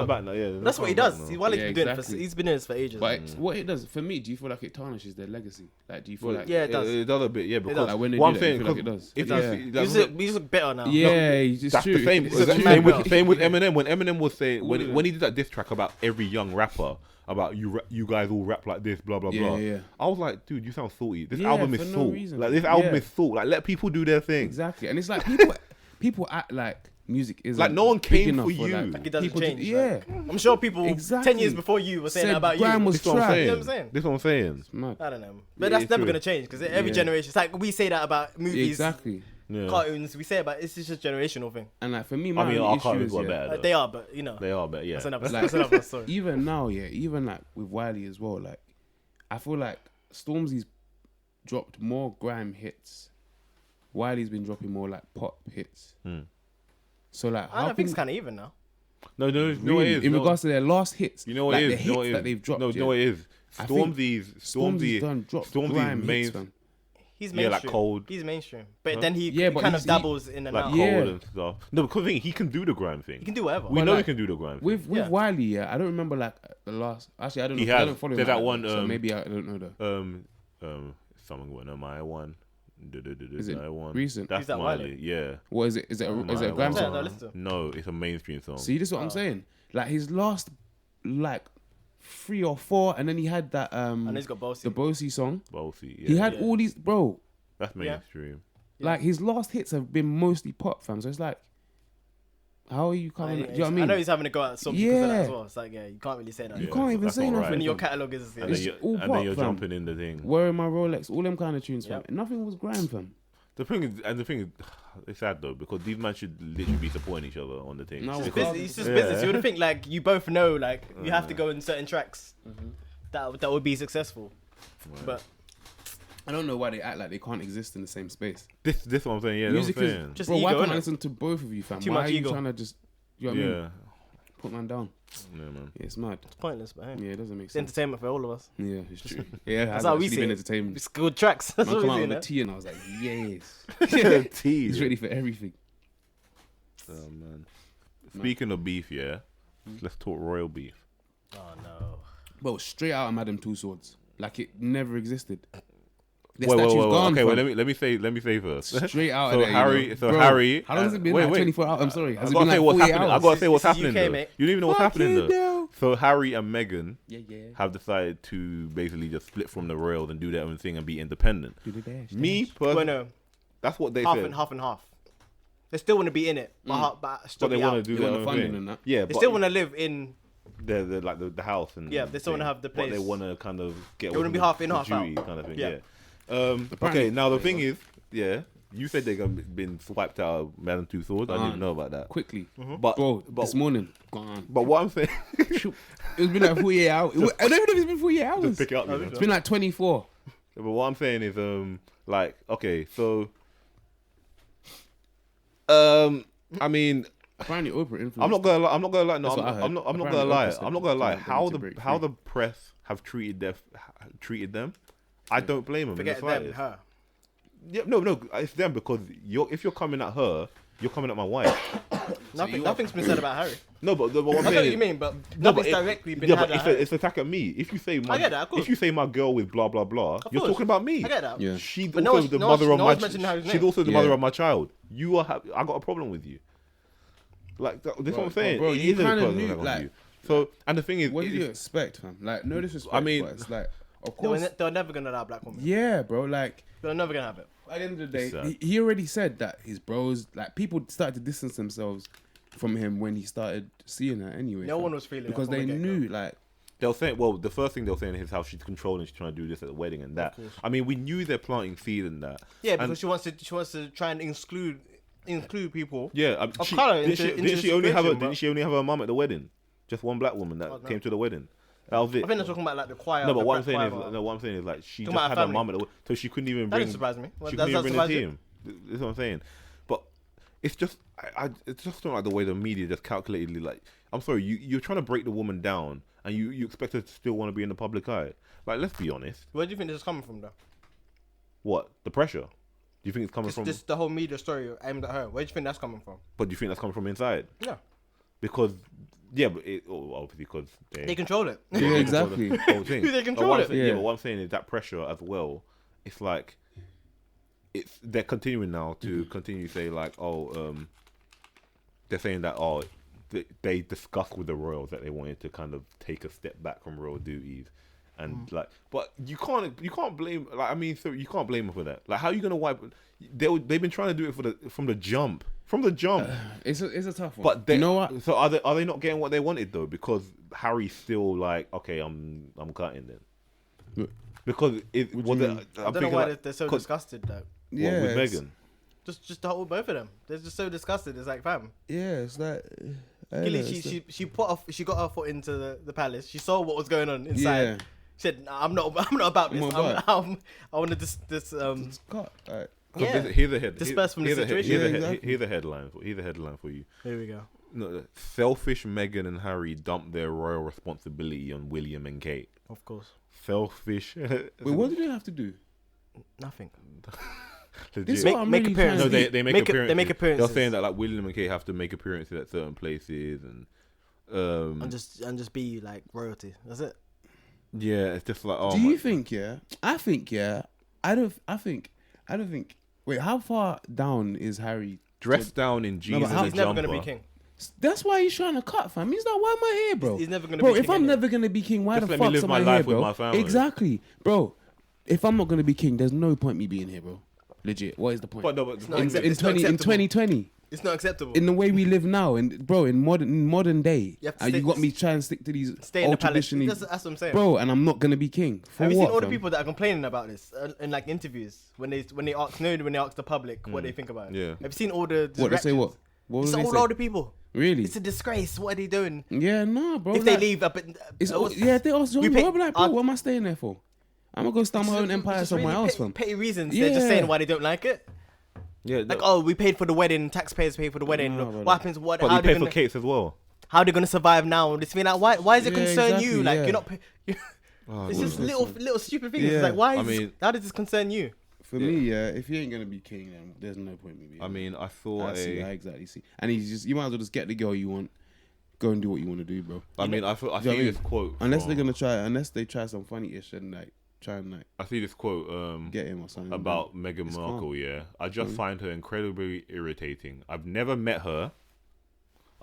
That's what he does. Wiley's been doing it. He's been doing this for ages. But what it does for me, do you feel like it tarnishes their legacy? Like, do you feel like it does? It does a bit, yeah. Because like when they what do I'm saying, feel like it does. You just look better now. Yeah, it's that's true. the same. Same with Eminem. When Eminem was saying when he did that diss track about every young rapper. About you guys all rap like this, blah blah blah. Yeah. I was like, dude, you sound salty. This album is salt. Like this album is salt. Like let people do their thing. Exactly, and it's like people act like music is like no one came for you. Like it doesn't change. Yeah, I'm sure people 10 years before you were saying that about you. Was this trash. You know what I'm saying. This is what I'm saying. I don't know, but that's never gonna change because every generation. It's like we say that about movies. Exactly. Cartoons, we say about it's just a generational thing. And like for me, our cartoons got better. They are, but you know, they are better. Yeah, that's another story. Even now, even like with Wiley as well, like I feel like Stormzy's dropped more grime hits. Wiley's been dropping more like pop hits. So like, I don't think it's kind of even now. No, really, it is. In regards to their last hits, you know what it is. The hits that they've dropped. No, you know what it is. Stormzy's done dropped grime hits, man. He's mainstream. Like Cold. He's mainstream. But then he kind of dabbles in and out. Cold and stuff. No, because he can do the grime thing. He can do whatever. We know he can do the grime thing. With Wiley, I don't remember like the last... Actually, I don't know. I don't follow him. There's that one... so maybe I don't know someone went on my one. Is it recent? That's Wiley. Yeah. What is it? Is it a grime song? No, it's a mainstream song. See, this is what I'm saying. Like his last... like 3 or 4, and then he had that and he's got Bossy. The Bossy song. Bossy, yeah. He had all these, bro. That's mainstream. Like his last hits have been mostly pop, fam. So it's like, how are you coming? Do you know what I mean? I know he's having to go at something because of that as well. It's like, you can't really say that. You can't even say nothing. When your catalogue is, all pop, then you're jumping in the thing. Wearing my Rolex, all them kind of tunes, fam. Nothing was grime, fam. The thing is, it's sad though because these men should literally be supporting each other on the thing. No, it's just business. You would think like you both know like you have to go in certain tracks that would be successful, but I don't know why they act like they can't exist in the same space. This is what I'm saying. Yeah, music is just ego. Why can't I listen to both of you, fam? Too why much are you ego. trying to just you know what I mean? Put man down. Yeah, man. Yeah, it's mad. It's pointless, but hey. Yeah, it doesn't make it's sense. Entertainment for all of us. Yeah, it's true. Yeah, that's how we see it. Entertainment. It's good tracks. That's what come out we with a tea and I was like, yes. Tea. He's ready for everything. Oh man. Speaking of beef, let's talk royal beef. Oh no. Bro, straight out of Madame Two Swords, like it never existed. Wait, gone. Okay, let me say first. Straight out of there. Harry. How long has it been? Like 24 hours. I'm sorry. Has it been like 48 hours? I gotta say what's happening. UK, mate. You don't even know what's happening though. So Harry and Meghan have decided to basically just split from the royals and do their own thing and be independent. Me personally, that's what they said. Half and half. They still want to be in it, but they want to do their own thing. That. Yeah, they still want to live in the like the house and they still want to have the place. But they want to kind of get. They want to be half in, half out, kind of thing. Yeah. Okay. Now the thing is, you said they've been swiped out of Madame Tussauds. I didn't know about that. Quickly, but this morning, gone. But what I'm saying, it's been like 48 hours. I don't know if it's been 48 hours. Just pick it up. It's been like 24. But what I'm saying is, like, okay, so, I mean, apparently Oprah influence. I'm not gonna lie. No, I'm not gonna lie. How the press have treated them, I don't blame them. Forget them, her. Yeah, no, it's them because if you're coming at her, you're coming at my wife. Nothing's been said about Harry. No, but what I'm saying, I know what you mean, but nothing's directly been had at it's attack at me. If you say my, if you say my girl with blah blah blah, you're talking about me. I get that. Yeah. She's also the mother of my. She's also the mother of my child. I got a problem with you. Like this is what I'm saying. Bro, you kind of knew, like. So and the thing is, what do you expect, fam? Like, no disrespect. I mean, it's like, of course, they're never gonna allow black women. Yeah, bro. Like, they're never gonna have it. At the end of the day, he already said that his bros, like, people started to distance themselves from him when he started seeing her anyway. No one was feeling because they knew, like. They'll say, well, the first thing they'll say is how she's controlling, she's trying to do this at the wedding and that. I mean, we knew they're planting seed in that. Yeah, because she wants to try and include people. Yeah, of color. Didn't she only have her mum at the wedding? Just one black woman that came to the wedding. That was it. I think they're talking about like the choir. No, but what I'm saying is like she just had her mum at the wedding, so she couldn't even bring. That didn't surprise me. She couldn't even bring the team. That's what I'm saying. But it's just it's just not like the way the media just calculatedly, like, I'm sorry, you're trying to break the woman down and you expect her to still want to be in the public eye. Like, let's be honest. Where do you think this is coming from, though? What? The pressure? Do you think it's coming from? Just the whole media story aimed at her. Where do you think that's coming from? But do you think that's coming from inside? Yeah. Because, but obviously because they control it. Yeah, exactly. They control it. Yeah, but what I'm saying is that pressure as well. It's like, they're continuing now to continue to say like, they're saying that they discussed with the royals that they wanted to kind of take a step back from royal duties. And like, but you can't blame. Like, I mean, so you can't blame them for that. Like, how are you gonna wipe? They've been trying to do it from the jump. It's a tough one. But you know what? So are they not getting what they wanted though? Because Harry's still like, okay, I'm cutting then. Because I don't know why they're so disgusted though. Yeah, with Meghan. Just the whole both of them. They're just so disgusted. It's like, fam. Yeah, it's like. She got her foot into the palace. She saw what was going on inside. Yeah. She said, "I'm not about this. I want to just cut. Here's the head. Disperse from the situation. Here's the headline for you. Here we go. No, selfish Meghan and Harry dump their royal responsibility on William and Kate. Of course. Selfish. Wait, what do they have to do? Nothing. Make appearances. No, they make appearances. They make appearances. They're saying that like William and Kate have to make appearances at certain places and just be like royalty. That's it. Yeah, it's just like. Do you think? Yeah, I think. Yeah, I don't think. Wait, how far down is Harry? Dressed down in jeans and a jumper. He's never gonna be king. That's why he's trying to cut, fam. He's like, why am I here, bro? He's never gonna be king. Bro, if I'm never gonna be king, why the fuck am I here, bro? Exactly, bro. If I'm not gonna be king, there's no point me being here, bro. Legit. What is the point? But in 2020, it's not acceptable. In the way we live now, and bro, in modern day, you got me trying to stick to these old traditions. That's what I'm saying, bro. And I'm not gonna be king. Have you seen all the people that are complaining about this in like interviews when they ask the public what they think about it? Yeah. Have you seen all the what they say? What it's all older people. Really? It's a disgrace. What are they doing? Yeah, no, bro. If they leave up, if they also join, bro, like, bro, what am I staying there for? I'm gonna go start my own empire somewhere else, fam. Petty reasons. They're just saying why they don't like it. Yeah, like, we paid for the wedding. Taxpayers paid for the wedding. What happens? But we paid for cakes as well. How are they gonna survive now? This mean like, why does it concern you? Like, you're not. It's just little stupid things. It's like, how does this concern you? For me, if he ain't gonna be king, then there's no point in me being. I mean, I thought I exactly see, and you might as well just get the girl you want, go and do what you want to do, bro. I mean, I see this quote. Unless they try some funny-ish and like try and like. I see this quote. Get him or something about Meghan Markle. Yeah, I just find her incredibly irritating. I've never met her.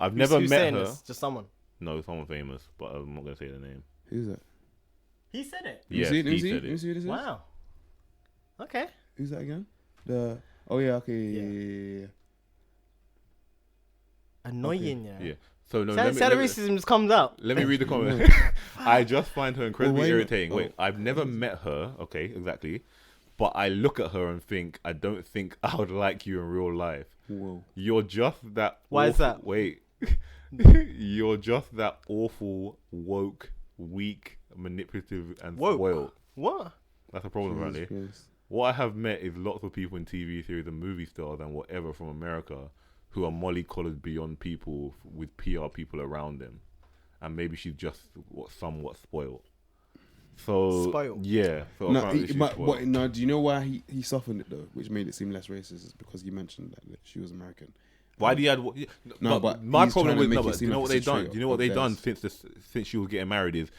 Who's met her. This? Just someone. No, someone famous, but I'm not gonna say the name. Who's that? He said it. Yeah, he said it. See what this is? Wow. Okay. Who's that again? Okay. Yeah. Annoying, Yeah. So no, the racism just comes out. Let me read the comment. I just find her incredibly irritating. Wait, I've never met her. Okay, exactly. But I look at her and think, I don't think I would like you in real life. Whoa. You're just that. Why is that? Wait. You're just that awful, woke, weak, manipulative, and spoiled. What? That's a problem, apparently. What I have met is lots of people in TV series and movie stars and whatever from America who are mollycoddled beyond people with PR people around them. And maybe she's just somewhat spoiled. So spoiled. Yeah. So no, do you know why he softened it though, which made it seem less racist? Is because he mentioned that she was American. Why do you add? No, but my problem with do you know what they done? Do you know what they done since she was getting married? Is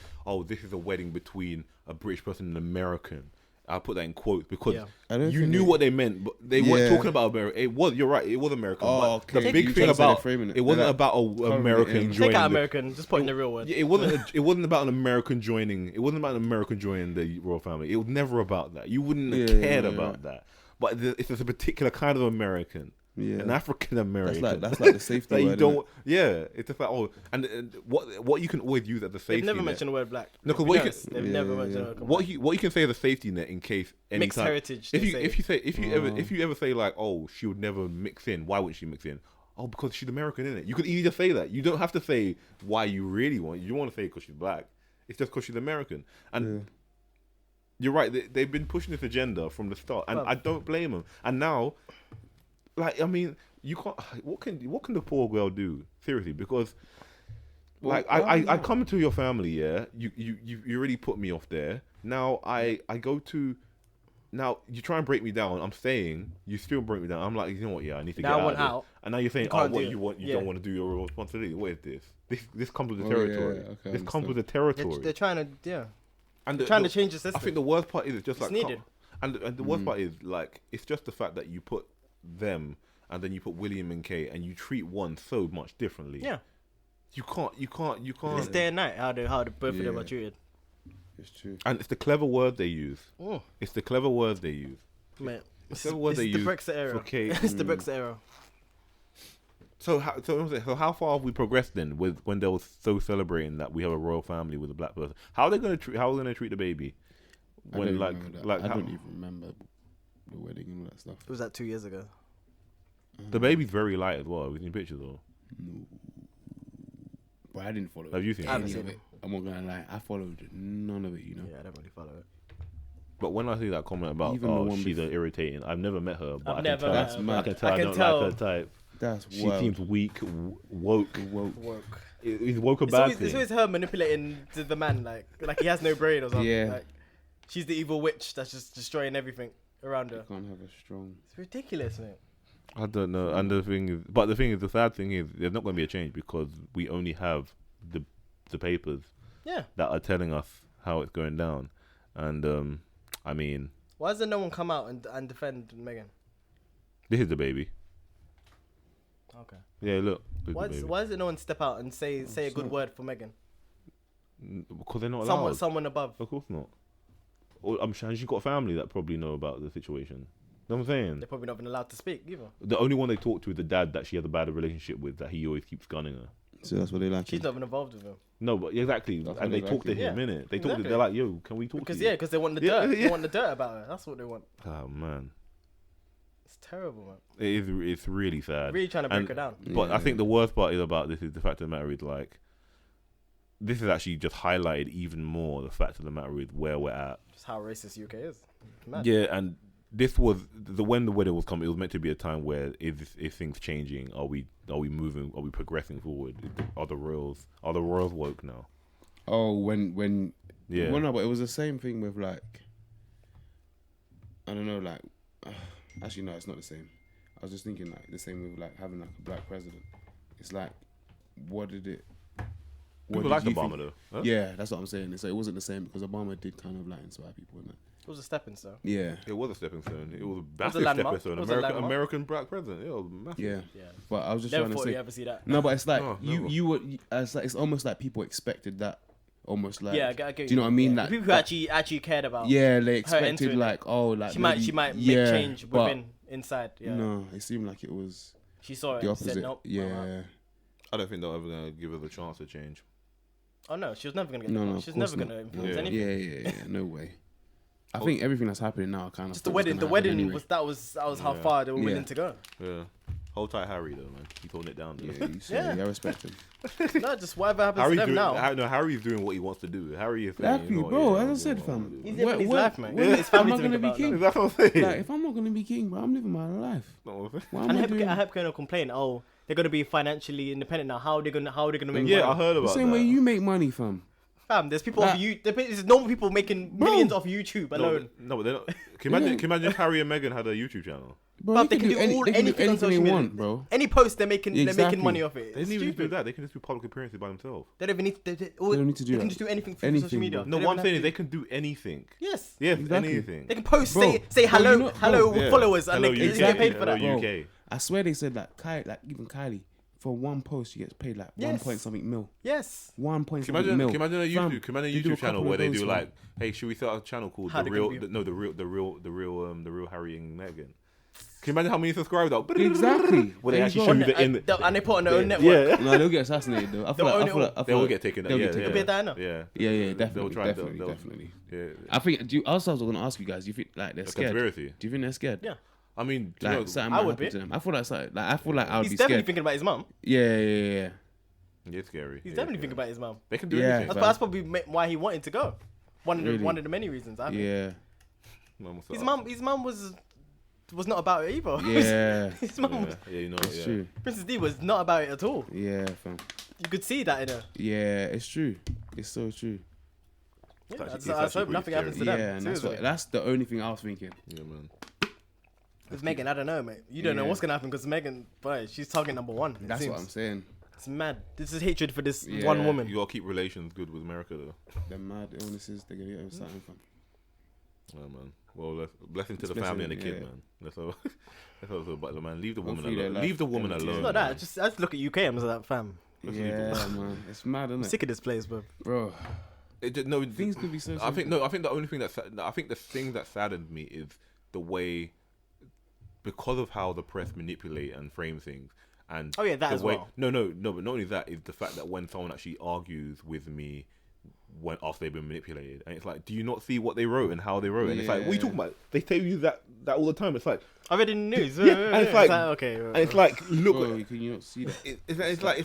this is a wedding between a British person and an American. I'll put that in quotes because you knew what they meant, but they weren't talking about America. You're right. It was American. But the big thing about it wasn't about an American joining. Take out American. Just put in the real word. It wasn't about an American joining. It wasn't about an American joining the royal family. It was never about that. You wouldn't have cared about that. But it's a particular kind of American. Yeah. An African American. That's like the safety word. You don't. Yeah, it's just like and what you can always use as a safety. They've never mentioned the word black. No, because they've never mentioned what you can say as a safety net in case mixed heritage. If you ever say like, she would never mix in. Why wouldn't she mix in? Because she's American, isn't it? You could easily just say that. You don't have to say why you really want. You don't want to say because she's black. It's just because she's American. And you're right. They've been pushing this agenda from the start, and I don't blame them. And now. Like, I mean, you can't. What can the poor girl do? Seriously, because I come into your family, yeah. You really put me off there. Now I go to. Now you try and break me down. I'm saying you still break me down. I'm like, you know what? Yeah, I need to get out of this. And now you're saying, you don't want to do your responsibility. What is this? This comes with the territory. Yeah, okay, this comes with the territory. They're trying to And they're trying to change the system. I think the worst part is it's just it's needed. And the worst part is like it's just the fact that you put them and then you put William and Kate and you treat one so much differently. Yeah. You can't. It's day and night how the both of them are treated. It's true. And it's the clever word they use. Oh. It's the clever words they use. Man, it's the word they use. Brexit era. For Kate. It's the Brexit era. So how far have we progressed then? With when they were so celebrating that we have a royal family with a black person, how are they going to treat the baby? When I don't even remember the wedding and all that stuff. It was that 2 years ago. The baby's very light as well. Have you seen pictures though? No, but I didn't follow. Have you seen? I haven't seen it. I'm not gonna lie. I followed none of it. You know. Yeah, I don't really follow it. But when I see that comment about she's irritating, I've never met her, but I can tell I don't like her type. She seems weak, woke. Is woke a bad thing? It's always her manipulating the man, like he has no brain or something. Yeah. Like, she's the evil witch that's just destroying everything around her. You can't have a strong. It's ridiculous, man. I don't know. And the sad thing is, there's not going to be a change because we only have the papers that are telling us how it's going down. And I mean, why doesn't no one come out and defend Meghan? This is the baby. Okay. Yeah, look. Why does no one step out and say a good word for Meghan? Because they're not allowed. Someone above. Of course not. I'm sure she's got a family that probably know about the situation. You know what I'm saying? They're probably not even allowed to speak either. The only one they talk to is the dad that she has a bad relationship with, that he always keeps gunning her. So that's what they like. She's not even involved with him. No, but exactly. And they talk to him, innit? They talk to they're like, yo, can we talk to you? Because they want the dirt. They want the dirt about her. That's what they want. Oh, man. It's terrible, man. It's really sad. Really trying to break her down. But I think the worst part about this is the fact of the matter is, like, this is actually just highlighted even more the fact of the matter is where we're at. Just how racist UK is. Mad. Yeah, and this was when the wedding was coming. It was meant to be a time where is things changing? Are we moving? Are we progressing forward? Are the royals woke now? Oh, when yeah. Well, no, but it was the same thing with like, I don't know, like, actually no, it's not the same. I was just thinking like the same with like having like a black president. It's like, what did it? People like Obama though. Huh? Yeah, that's what I'm saying. So it wasn't the same because Obama did kind of like inspire people, innit? It was a stepping stone. Yeah, it was a stepping stone. It was a massive stepping stone. American black president. It was massive. Yeah. But I was just trying to say. You ever see that? No, but it's like it's almost like people expected that. Almost like, yeah, I get do you know what I mean? Like people who actually cared about. Yeah, they expected like, like she might make change inside. Yeah. No, it seemed like it was. She saw it. The opposite. Said, nope, yeah. I don't think they're ever gonna give her the chance to change. Oh no, she was never gonna get. She's never gonna influence anything. Yeah. No way. I think everything that's happening now kind of just the wedding. The wedding anyway. was how far they were willing to go. Yeah. Hold tight, Harry, though, man. He's holding it down. Yeah, I respect him. No, just whatever happens to them now. Harry's doing what he wants to do. Harry is exactly, bro. As I said, fam. He's living his life, man. If I'm not gonna be king, that's what I'm saying. Like, if I'm not gonna be king, bro, I'm living my life. And I have gonna complain. Oh, they're gonna be financially independent now. How are they gonna make money? Yeah, I heard about that. The same way you make money, fam. There's people off you. There's normal people making millions off YouTube alone. No, but they're not. Can you imagine if Harry and Meghan had a YouTube channel? Bro, they can do anything on social media, bro. Any post they're making money off it. They didn't even do that. They can just do public appearances by themselves. They don't even need. They don't need to do that. They can just do anything through social media. No, what I'm saying is they can do anything. Yes. Yeah, anything. They can post, say hello, followers, and they get paid for that. UK. I swear they said that even Kylie. For one post, she gets paid like 1 point something mil. Yes. 1 point something mil. Can you imagine a YouTube channel where they do like, hey, should we start a channel called the real Harry and Meghan? Can you imagine how many subscribers are? Exactly. Well, they actually show you and they put on their own network. Yeah. No, they'll get assassinated though. I feel like they will get taken. They'll be a Diana. Yeah, definitely. Yeah. I think. I was going to ask you guys. Do you think like they're scared? Conspiracy. Do you think they're scared? Yeah. I mean, I would be. I feel like I would be scared. He's definitely thinking about his mum. Yeah. It's scary. He's definitely thinking about his mum. They can do anything. That's probably why he wanted to go. One of the many reasons. I think. Yeah. His mum was not about it either. Yeah. His mum. It's true. Princess D was not about it at all. Yeah, fam. You could see that in her. Yeah, it's true. It's so true. Yeah, I hope nothing happens to them. Yeah, and that's the only thing I was thinking. Yeah, man. With Meghan, I don't know, mate. You don't know what's gonna happen because Meghan, boy, she's target number one. That's what I'm saying. It's mad. This is hatred for this one woman. You gotta keep relations good with America, though. They're mad illnesses. They're gonna get something from. Oh man. Well, blessing to the family and the kid, man. That's all. But the man, leave the woman alone. Leave the woman alone. It's not that. I just look at UK and that fam. Yeah, man. It's mad, isn't it? I'm sick of this place, bro. Things could be so. I think the only thing the thing that saddened me is the way. Because of how the press manipulate and frame things, and that as well. No, but not only that is the fact that when someone actually argues with me, after they've been manipulated, and it's like, do you not see what they wrote and how they wrote? And it's like, what are you talking about? They tell you that all the time. It's like I read in the news. And it's like okay, and it's like look, can you not see that? It's like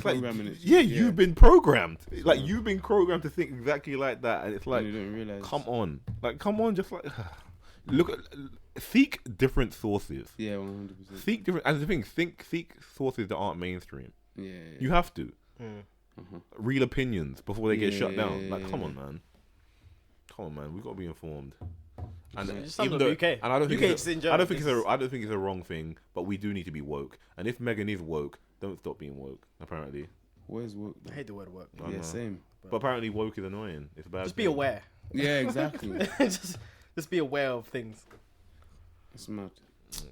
you've been programmed. Like you've been programmed to think exactly like that, and it's like, you don't realize. Come on, just like look at. Seek different sources. Yeah, 100%. Seek different, and the thing, seek sources that aren't mainstream. Yeah. You have to. Real opinions before they get shut down. Like, come on, man. We've got to be informed. And even though, UK, and I don't think I don't think it's a wrong thing, but we do need to be woke. And if Meghan is woke, don't stop being woke. Apparently. Where's woke? I hate the word woke. Yeah, same. But apparently, woke is annoying. It's bad. Just be aware. Yeah, exactly. just be aware of things. It's mad.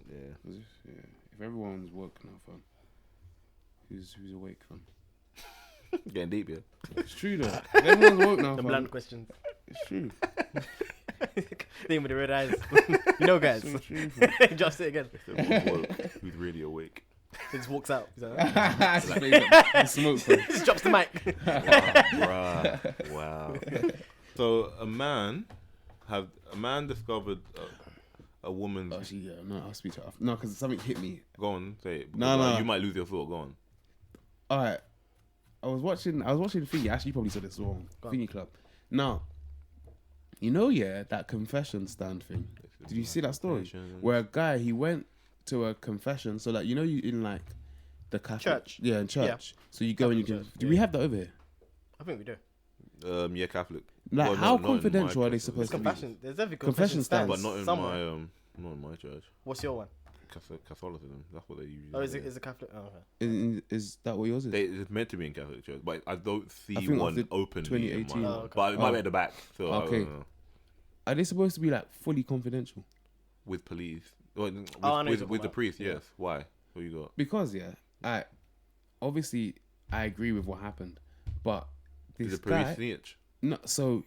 Yeah. If everyone's woke now, fam, who's awake, fam? Getting deep, yeah. It's true though. If everyone's woke now, the fam. blunt questions. It's true. Thing with the red eyes. You know, guys. So true, just say it again. If everyone's woke, who's really awake? He just walks out. He's like, smoke, he just drops the mic. Wow. So a man discovered a woman's. Actually, yeah, no, I'll speak to her. No, because something hit me. Go on, say it. No. You might lose your thought. Go on. All right. I was watching Thingy. Actually, you probably said this wrong. Thingy Club. Now, that confession stand thing. Did you see that story? Where a guy, he went to a confession. So, like, you in, like, the Catholic... Church. Yeah, in church. Yeah. So you go and you can... Do we have that over here? I think we do. Yeah, Catholic. Like, how confidential are they supposed to be? There's every confession stand. But not in my church. What's your one? Catholicism. That's what they usually. Oh, is it Catholic? Oh, okay. Is that what yours is? It's meant to be in Catholic church, but I don't see one open. 2018. But it might be at the back. So okay. I don't know. Are they supposed to be like fully confidential? With police? With the priest? Yeah. Yes. Why? What you got? Because obviously I agree with what happened, but this the police snitch? No. So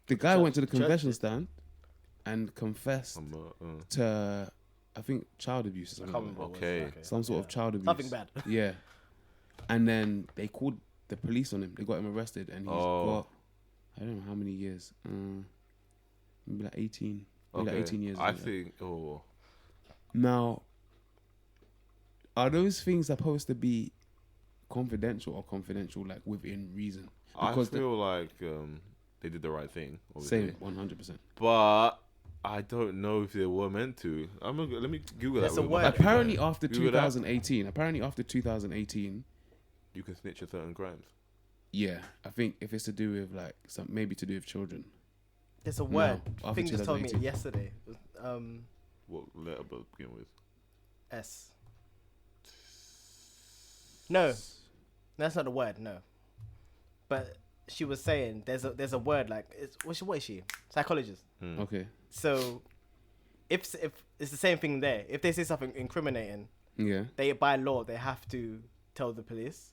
the guy went to the confession stand and confessed to, I think, child abuse or something. Okay. Some sort of child abuse. Nothing bad. Yeah. And then they called the police on him. They got him arrested, and he's got, I don't know how many years. Maybe like 18. Maybe like 18 years. I think. Now, are those things supposed to be confidential or confidential, like within reason? Because I feel like they did the right thing. Obviously. Same, 100%. But I don't know if they were meant to. Let me Google that. Apparently after 2018, you can snitch at certain crimes. Yeah, I think if it's to do with like maybe to do with children. There's a word. I think just told me it yesterday. What letter begin with? S. No, that's not the word. No, but she was saying there's a word like what is she? Psychologist. Okay. So, if it's the same thing there, if they say something incriminating, they by law they have to tell the police.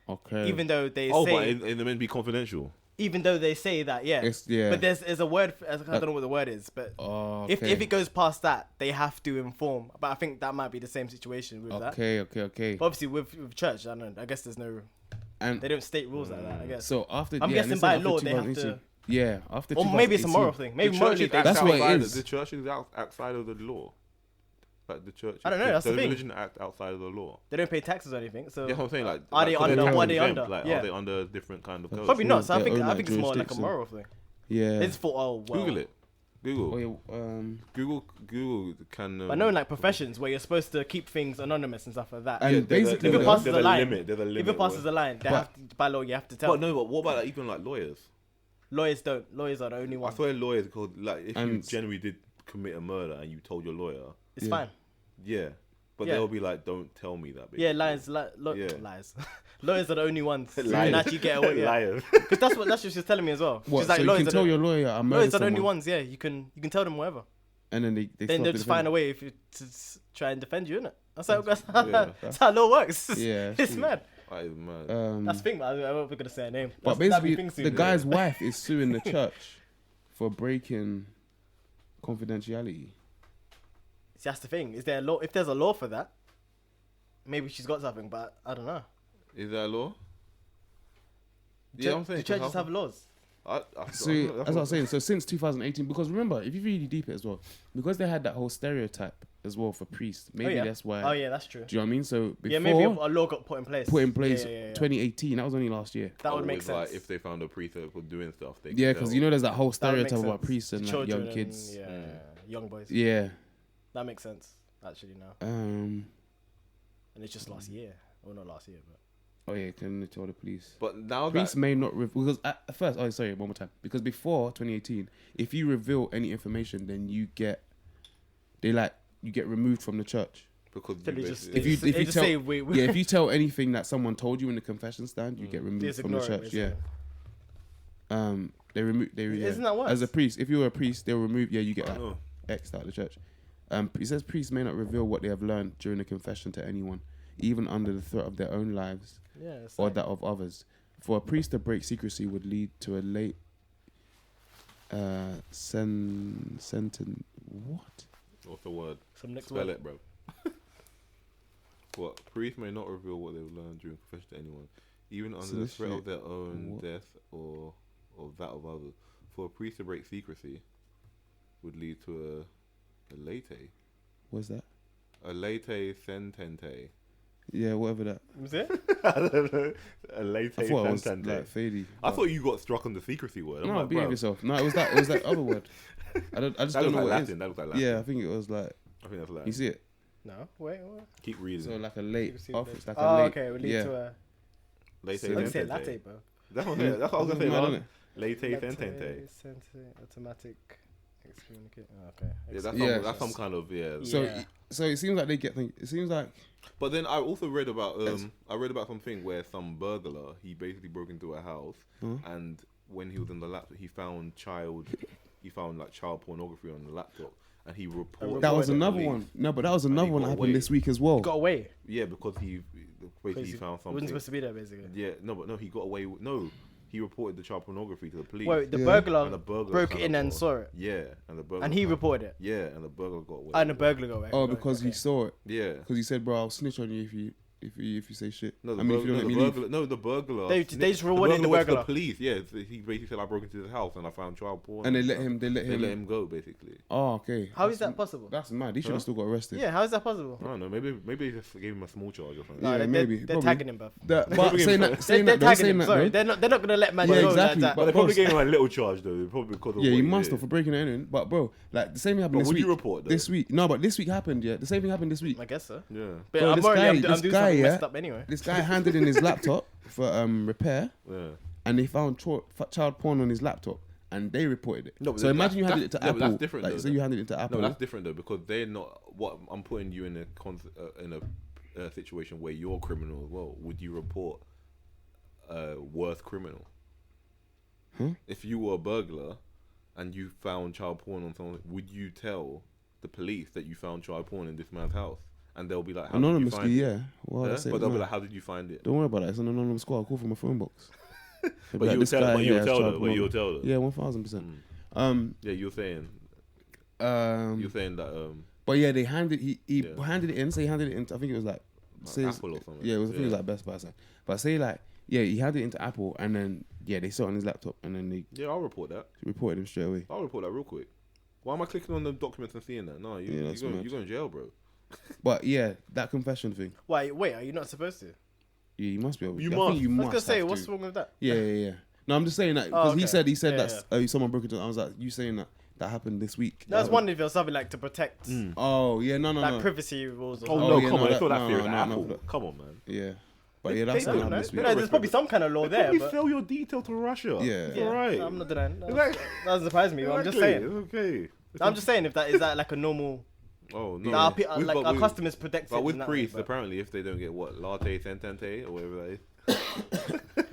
Okay. Even though they say, but it's meant to be confidential. Even though they say that, but there's a word. I don't know what the word is, but if it goes past that, they have to inform. But I think that might be the same situation with that. Okay. But obviously, with church, I don't know. I guess there's no. And they don't state rules like that. I guess. So after, I'm guessing by law they have to. Yeah, after. Or maybe it's a moral thing. Maybe morally that's what it is. The church is outside of the law. Like the church. I don't know. That's the thing. Religion act outside of the law. They don't pay taxes or anything. So yeah, what I'm saying, like, are they under? What are they under? Like, are they under different kind of codes? Probably not. So I think it's more like a moral thing. Yeah. It's for Google it. Google. Google can. I know in like professions where you're supposed to keep things anonymous and stuff like that. And basically, if it passes the line, there's a limit. If it passes the line, by law you have to tell. But what about like, even like lawyers? Lawyers don't. Lawyers are the only ones. I swear lawyers called like if you genuinely did commit a murder and you told your lawyer, it's fine. Yeah. But they'll be like, don't tell me that. Basically. Yeah, lies. Lies. Lawyers are the only ones who can actually get away. Yeah. Liars. Because that's what she's telling me as well. What? She's like, so you can tell your lawyer I murdered lawyers are the someone. only ones. Yeah, you can tell them whatever. And then they'll just find a way to try and defend you, innit? That's how law works. Yeah, it's mad. That is mad. That's the thing, but I'm not gonna say a name. But basically, the guy's wife is suing the church for breaking confidentiality. See, that's the thing. Is there a law? If there's a law for that, maybe she's got something, but I don't know. Is there a law? Yeah, I'm saying. The churches have laws. See, that's what I'm saying. So since 2018, because remember, if you really deep it as well, because they had that whole stereotype as well for priests, maybe that's why. Oh yeah, that's true. Do you know what I mean? So before, maybe a law got put in place. 2018. That was only last year. That would make sense. Like, if they found a priest that was doing stuff, they because you know there's that whole stereotype about priests and like, young kids. Young boys. Yeah. That makes sense. Actually, now. And it's just last year. Well, not last year, but. Oh yeah, can they tell the police? But now police may not because at first. Oh, sorry, one more time. Because before 2018, if you reveal any information, then you get removed from the church. Because if you tell anything that someone told you in the confession stand, you get removed from the church. Yeah. They remove. Isn't that worse? As a priest, if you're a priest, they'll remove. Yeah, you get X'd out of the church. It says priests may not reveal what they have learned during the confession to anyone, even under the threat of their own lives or that of others. For a priest to break secrecy would lead to a late sentence. What? What's the word? Some next Spell word. it, bro. What? Priests may not reveal what they've learned during confession to anyone, even under the threat of their own death or that of others. For a priest to break secrecy would lead to a late. What's that? A late sentente. Yeah, whatever that. Was it? I don't know. A late I thought it was like fadey. I thought you got struck on the secrecy word. No, behave yourself. No, it was that other word. I just don't know what Latin. it is. That was like Latin. Yeah, I think it was like. I think that's Latin. You see it? No, wait. Keep reading. So like a late office, like a late. Okay, we'll lead to a. Late say latte, bro. That's what I was gonna say. Late sentente. Automatic. Excommunicate. Okay. Yeah, that's some kind of So it seems like they get things. It seems like. But then I also read about something where some burglar, he basically broke into a house and when he was in the laptop he found child pornography on the laptop and he reported. That was another one. No, but that was another one that happened this week as well. He got away. Yeah, because he basically found something. Wasn't supposed to be there basically. Yeah, he got away. He reported the child pornography to the police. Wait, the burglar broke in and saw it. Yeah, and the burglar. And he reported it. Yeah, and the burglar got away. And the burglar got away. Oh, because he saw it. Yeah. Because he said, "Bro, I'll snitch on you if you if you say shit. No, I mean, if you don't let me leave. No, the burglar. They just rewarded the burglar. The police, yeah. He basically said I broke into his house and I found child porn. And they let him go basically. Oh, okay. How is that possible? That's mad. He should have still got arrested. Yeah, how is that possible? I don't know. Maybe they just gave him a small charge or something. Yeah, maybe. They're tagging him, bruv. But saying that, sorry, they're not gonna let man go exactly. like that. But they probably gave him a little charge though. They probably you must have for breaking it in. But bro, like the same thing happened this week. Would you report this week? No, but this week happened. Yeah, the same thing happened this week. I guess so. Yeah. But I'm doing something messed up anyway. This guy handed in his laptop for repair. Yeah. And they found child porn on his laptop, and they reported it. No, so imagine you handed it to Apple. That's different. Like, though, so you handed it to Apple. No, that's different though, because they're not. What I'm putting you in a situation where you're a criminal as well. Would you report a worse criminal? If you were a burglar and you found child porn on someone, would you tell the police that you found child porn in this man's house? And they'll be like, anonymously, yeah. Well, yeah? But they'll be like, how did you find it? Don't worry about that. It's an anonymous call. I'll call from my phone box. But like, you'll tell them. Yeah, 1000%. Yeah, you're saying. You're saying that. But yeah, they handed he handed it in. Say he handed it in. I think it was like Apple or something. Yeah, I think it was like Best Buy. But say like he handed it into Apple, and then they saw it on his laptop, and then they I'll report that. Reported him straight away. I'll report that real quick. Why am I clicking on the documents and seeing that? No, you're going to jail, bro. But yeah, that confession thing. Wait, are you not supposed to? Yeah, you must be able to. You must. I was gonna say, what's wrong with that? Yeah. No, I'm just saying that because he said that someone broke into. I was like, you saying that happened this week? I was wondering if there was something like to protect. Oh yeah, no. Like privacy rules. Come on, it's not that serious. Apple. Come on, man. Yeah. But yeah, that's something this week. There's probably some kind of law there. But sell your detail to Russia. Yeah. It's alright. I'm not denying. That doesn't surprise me. I'm just saying. It's okay. I'm just saying, is that like a normal? Oh no! Our customers protect it. But with priests, apparently, if they don't get latte sentente or whatever that is,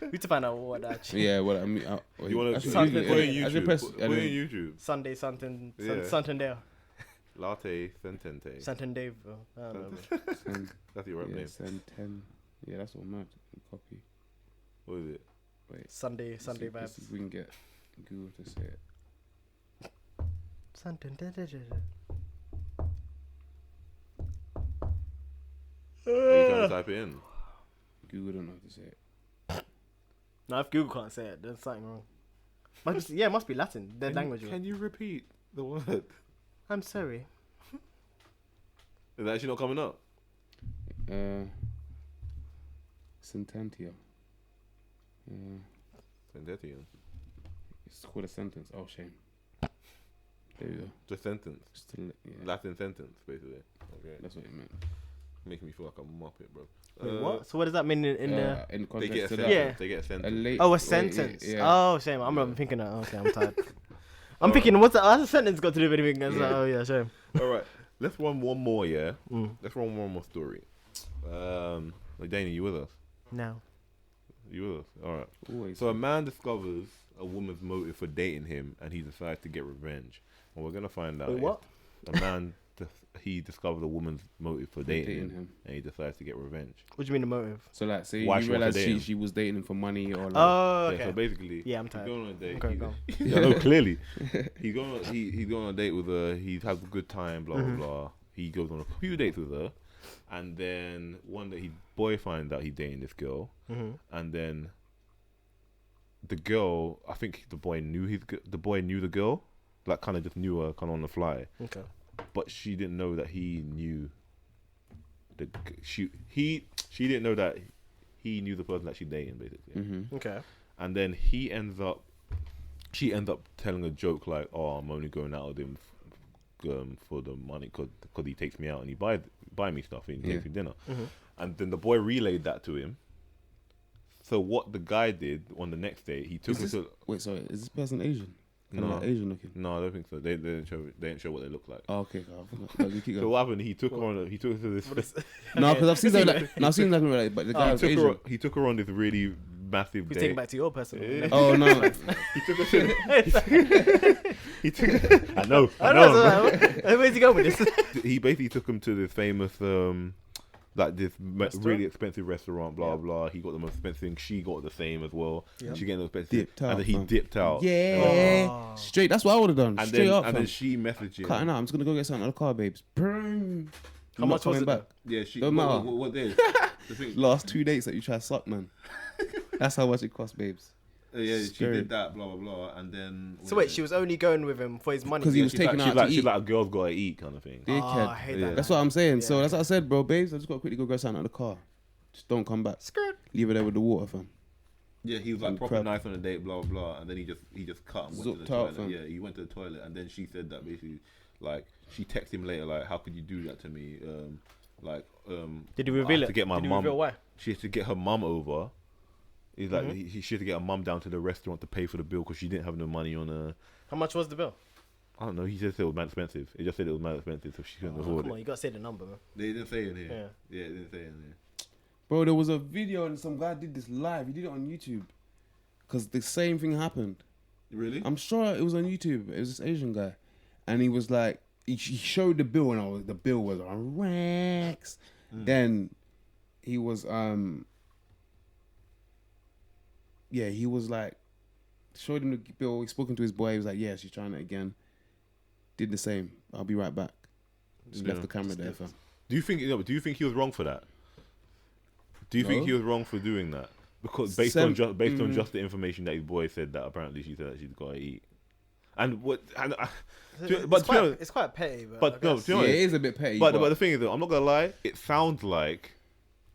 we need to find out what that actually. Yeah, what I mean. You want to put it on YouTube? Sunday something Santander. Latte sentente. Santander. I don't know. That's your rap name. Yeah, that's what I'm mad. Copy. What is it? Wait. Sunday vibes. See if we can get Google to say it. Santander. You trying to type it in? Google don't know how to say it. No, if Google can't say it, there's something wrong. It must be Latin. Their language. Can you repeat the word? I'm sorry. Is that actually not coming up? Sententia. Sententia. It's called a sentence. Oh, shame. There you go. Just sentence. Latin sentence, basically. Okay. That's what it meant. Making me feel like a muppet, bro. Wait, what? So what does that mean in context? They get a sentence. Yeah. They get a sentence. A sentence. Yeah. Oh, shame. I'm thinking that. Okay, I'm tired. I'm thinking, what's a sentence got to do with anything? Yeah. Oh, yeah, shame. All right. Let's run one more, yeah? Let's run one more story. Dana, you with us? No. You with us? All right. Always. So a man discovers a woman's motive for dating him, and he decides to get revenge. And we're going to find out. Wait, what? A man... He discovered a woman's motive for dating him, and he decides to get revenge. What do you mean the motive? So like, say you realize she was dating him for money or like. Oh, okay. Yeah, so basically, I'm tired. He's going on a date. Okay, go. No, clearly, he's going on a date with her. He's had a good time. Blah blah blah. He goes on a few dates with her, and then one day his boy finds out he's dating this girl, and then the girl. I think the boy knew the girl, like kind of just knew her kind of on the fly. Okay. But she didn't know that he knew she didn't know that he knew the person that she's dating, basically. Okay. And then she ends up telling a joke like, "Oh, I'm only going out with him for the money because he takes me out and he buy me stuff and he takes me dinner." And then the boy relayed that to him. So what the guy did on the next day, he took him to. Wait, sorry, is this person Asian? No, Asian looking. No, I don't think so. They didn't show what they look like. Oh, okay. So what happened? He took her to this. No, because I've seen that. But the guy was Asian. He took her on this really massive date. Take it back to your person. Yeah. Oh no! He took her to. I know. Where's he going with this? He basically took him to this famous like this really expensive restaurant, blah blah. He got the most expensive thing. She got the same as well. Yeah. She getting the expensive, and then he dipped out. Yeah, straight. That's what I would have done. And straight up. And then she messaged him. Cutting out. I'm just gonna go get something out of the car, babes. How much was it? Yeah, she. Don't matter. What day? Last 2 dates that you try to suck, man. That's how much it costs, babes. Yeah, she did that, blah, blah, blah. And then... So wait, she was only going with him for his money? Because he was taking out to eat. She's like a girl's gotta eat kind of thing. I hate that. That's what I'm saying. So that's what I said, bro, babes. I just got to quickly go grab something out of the car. Just don't come back. Skirt. Leave it there with the water, fam. Yeah, he was like proper nice on a date, blah, blah, blah. And then he just cut and went to the toilet. Yeah, he went to the toilet. And then she said that basically, like, she texted him later, like, how could you do that to me? Did he reveal it? To get my mum. Why? She had to get her mum over. He's like, he should get her mum down to the restaurant to pay for the bill because she didn't have no money on her. How much was the bill? I don't know. He just said it was mad expensive. He just said it was mad expensive, so she couldn't afford it. Come on, you gotta say the number, man. They didn't say it in here. Yeah, they didn't say it in here. Bro, there was a video and some guy did this live. He did it on YouTube. Because the same thing happened. Really? I'm sure it was on YouTube. It was this Asian guy. And he was like, he showed the bill and the bill was on racks. Then he was, he was like, showed him the bill. He spoken to his boy. He was like, yeah, she's trying it again. Did the same. I'll be right back. Just left the camera there, fam. Do you think he was wrong for that? Do you think he was wrong for doing that? Because based on just the information that his boy said that apparently she said that she's got to eat. And what? It's quite petty, but no, it is a bit petty. But the thing is, though, I'm not gonna lie. It sounds like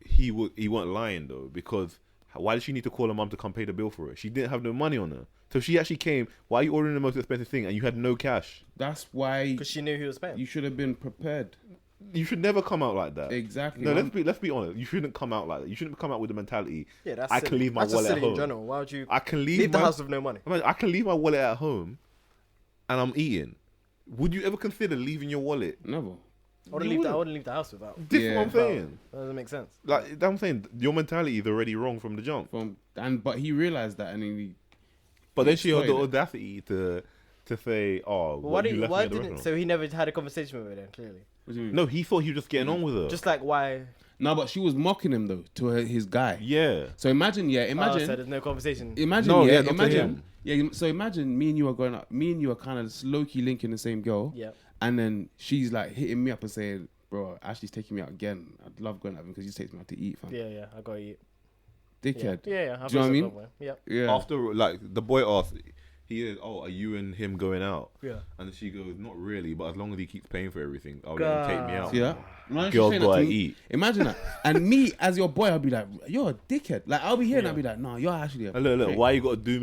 he weren't lying though, because why did she need to call her mum to come pay the bill for it? She didn't have no money on her, so she actually came. Why are you ordering the most expensive thing and you had no cash? That's why. Because she knew he was paying. You should have been prepared. You should never come out like that. Exactly. No, let's be honest. You shouldn't come out like that. You shouldn't come out with the mentality. Yeah, that's I can leave my wallet at home. In general. Why would you? I can leave the house with no money. I can leave my wallet at home, and I'm eating. Would you ever consider leaving your wallet? Never. I wouldn't leave the house without. This is what I'm saying. That doesn't make sense. Like I'm saying, your mentality is already wrong from the jump. But he realized that, and then then she had the audacity to say, "Oh, why didn't? So he never had a conversation with her then, clearly. What do you mean? No, he thought he was just getting on with her. Just like why? No, but she was mocking him though to his guy. Yeah. So imagine. So there's no conversation. Imagine. So imagine me and you are going up. Me and you are kind of low key linking the same girl. Yeah. And then she's like hitting me up and saying, "Bro, Ashley's taking me out again. I'd love going out because he takes me out to eat, fam." Yeah, I gotta eat. Dickhead. Yeah. Do you know what I mean? Yeah. After the boy asked. He is, are you and him going out? Yeah. And she goes, not really, but as long as he keeps paying for everything, I'll let him take me out. Yeah. Girls gotta eat. Imagine that. And me, as your boy, I'll be like, you're a dickhead. Like, I'll be here and I'll be like, no, you're actually a look, why you gotta do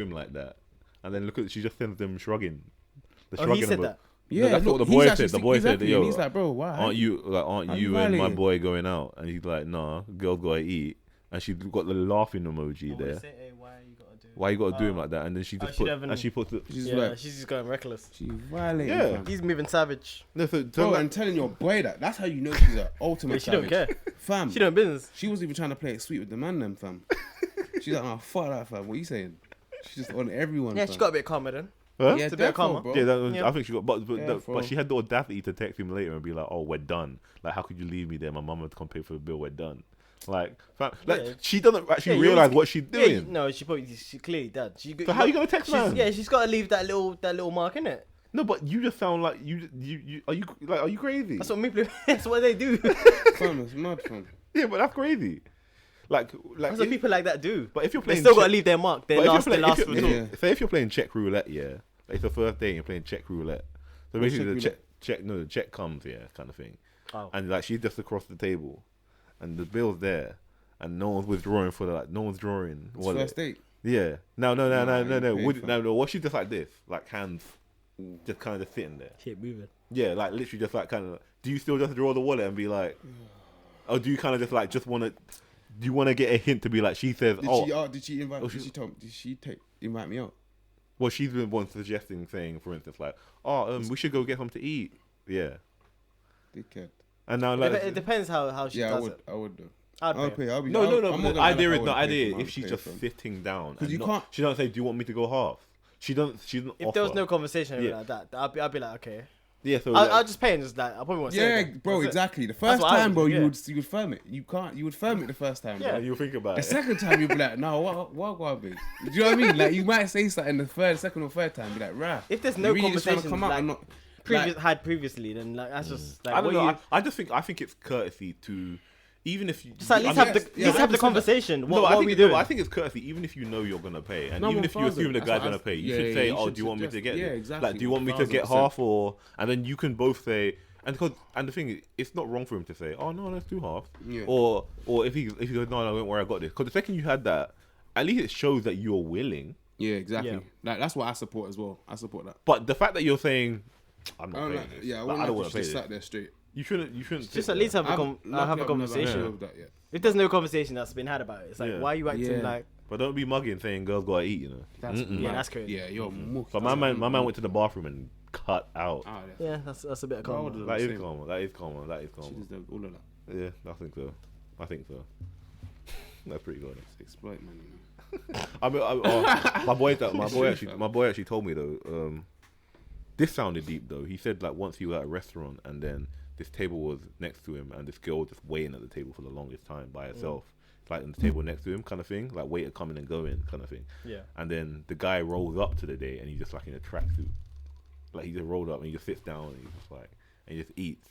him like that? And then look at, she just sends them shrugging. He said that? Yeah, no, that's what the boy said. The boy said, yo, he's like, bro, why? Aren't you and my boy going out? And he's like, nah, girls gotta eat. And she got the laughing emoji there. Why you gotta do him like that? And then she just she's just going reckless. She's violating. Yeah, he's moving savage. No, bro, and telling your boy that's how you know she's an ultimate she savage. Don't care, fam. She don't business. She was even trying to play it sweet with the man, then, fam. She's like, oh fuck that, fam. What are you saying? She's just on everyone. Yeah, fam. she got a bit calmer then. Huh? Yeah, it's a bit calmer, bro. Yeah, I think she got, but she had the audacity to text him later and be like, "Oh, we're done. Like, how could you leave me there? My mum had to come pay for the bill. We're done." Like she doesn't actually realize what she's doing. Yeah, no, she clearly did. So how are you gonna text man? Yeah, she's got to leave that little mark in it. No, but you just sound like you are you crazy? That's what people. That's what they do. Fam, it's mad, fam. Yeah, but that's crazy. Like that's what people like that do. But if you're playing, they still got to leave their mark. Their last resort. Say if you're playing check roulette, yeah, like it's the first day and you're playing check roulette. So basically the check comes, kind of thing. Oh. And like she's just across the table, and the bill's there. And no one's withdrawing for that. No one's drawing. It's first date. Yeah. No. What she just like this, like hands, just kind of sitting there. Keep moving. Yeah, like literally just like kind of. Do you still just draw the wallet and be like, or do you kind of just like want to? Do you want to get a hint to be like she says? Did she invite? Did she invite me out? Well, she's been one suggesting, saying, for instance, like, we should go get something to eat. Yeah. Dickhead. And now like it depends how she does it. I would do. I'll pay. No. The idea is if she's just sitting down. Because you can't. She don't say, "Do you want me to go half?" She doesn't. If there was no conversation like that, I'll be like, okay. Yeah. So I'll just pay and just like I probably won't say anything. Yeah, bro. Exactly. The first time, bro, you would firm it. You can't. You would firm it the first time. Yeah. Bro. You'll think about it. The second time you'll be like, no, what, be? Do you know what I mean? Like you might say something the second or third time, be like, rah. If there's no conversation come out and not. Had previously, then like that's just like I don't know. I think it's courtesy to, even if you just at least have the conversation. What are we doing? I think it's courtesy. Even if you know you're gonna pay, and even if you assume the guy's gonna pay, you should say, "Oh, do you want me to get?" Yeah, exactly. Like, do you want me to get half, or and then you can both say. And the thing is, it's not wrong for him to say, "Oh no, let's do half," or if he goes, "No, don't worry, I got this." Because the second you had that, at least it shows that you're willing. Yeah, exactly. Yeah. Like that's what I support as well. I support that. But the fact that you're saying, "I'm not paying this," I don't want to pay this. Sat there straight. You shouldn't. Just at least have a conversation. If there's no conversation that's been had about it, it's like, why are you acting like? But don't be mugging saying girls gotta eat. You know. That's crazy. Yeah, you're. But my man went to the bathroom and cut out. Yeah, that's a bit of common. That is common. All of that. Yeah, I think so. That's pretty good. Exploit man. I mean, my boy actually told me though. This sounded deep though. He said like once he was at a restaurant and then this table was next to him and this girl was just waiting at the table for the longest time by herself, like on the table next to him, kind of thing, like waiter coming and going, kind of thing. Yeah. And then the guy rolls up to the date and he's just like in a tracksuit, like he just rolled up and he just sits down and he's just like and he just eats,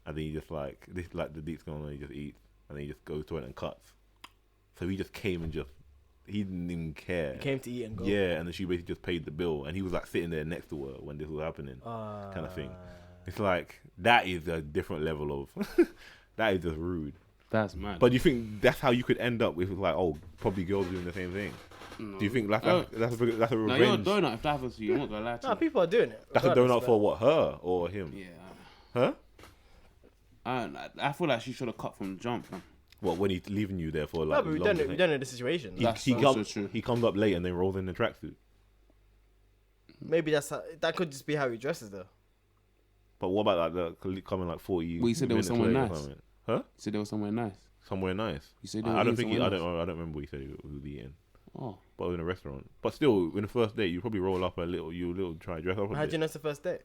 and then he just like this like the date's going on and he just eats and then he just goes to it and cuts. So he just came and just. He didn't even care. He came to eat and go. Yeah, and then she basically just paid the bill, and he was like sitting there next to her when this was happening, kind of thing. It's like that is a different level of. That is just rude. That's mad. But do you think that's how you could end up with like, oh, probably girls doing the same thing? No. Do you think that's a revenge? No, you're a donut if that happens to you. I'm not gonna lie to you. No, people are doing it. That's a donut for what? Her or him? Yeah. Her? I feel like she should have cut from the jump, man. What, when he's leaving you there for like? No, but we don't know the situation. He comes up late and then rolls in the tracksuit. Maybe that could just be how he dresses though. But what about like the coming like 40? Well, you said there was somewhere nice. Huh? You said there was somewhere nice. Somewhere nice. You said I don't remember what you said he was eating. Oh. But it was in a restaurant. But still, in the first date, you probably roll up a little try dress up. How do you know it's the first date?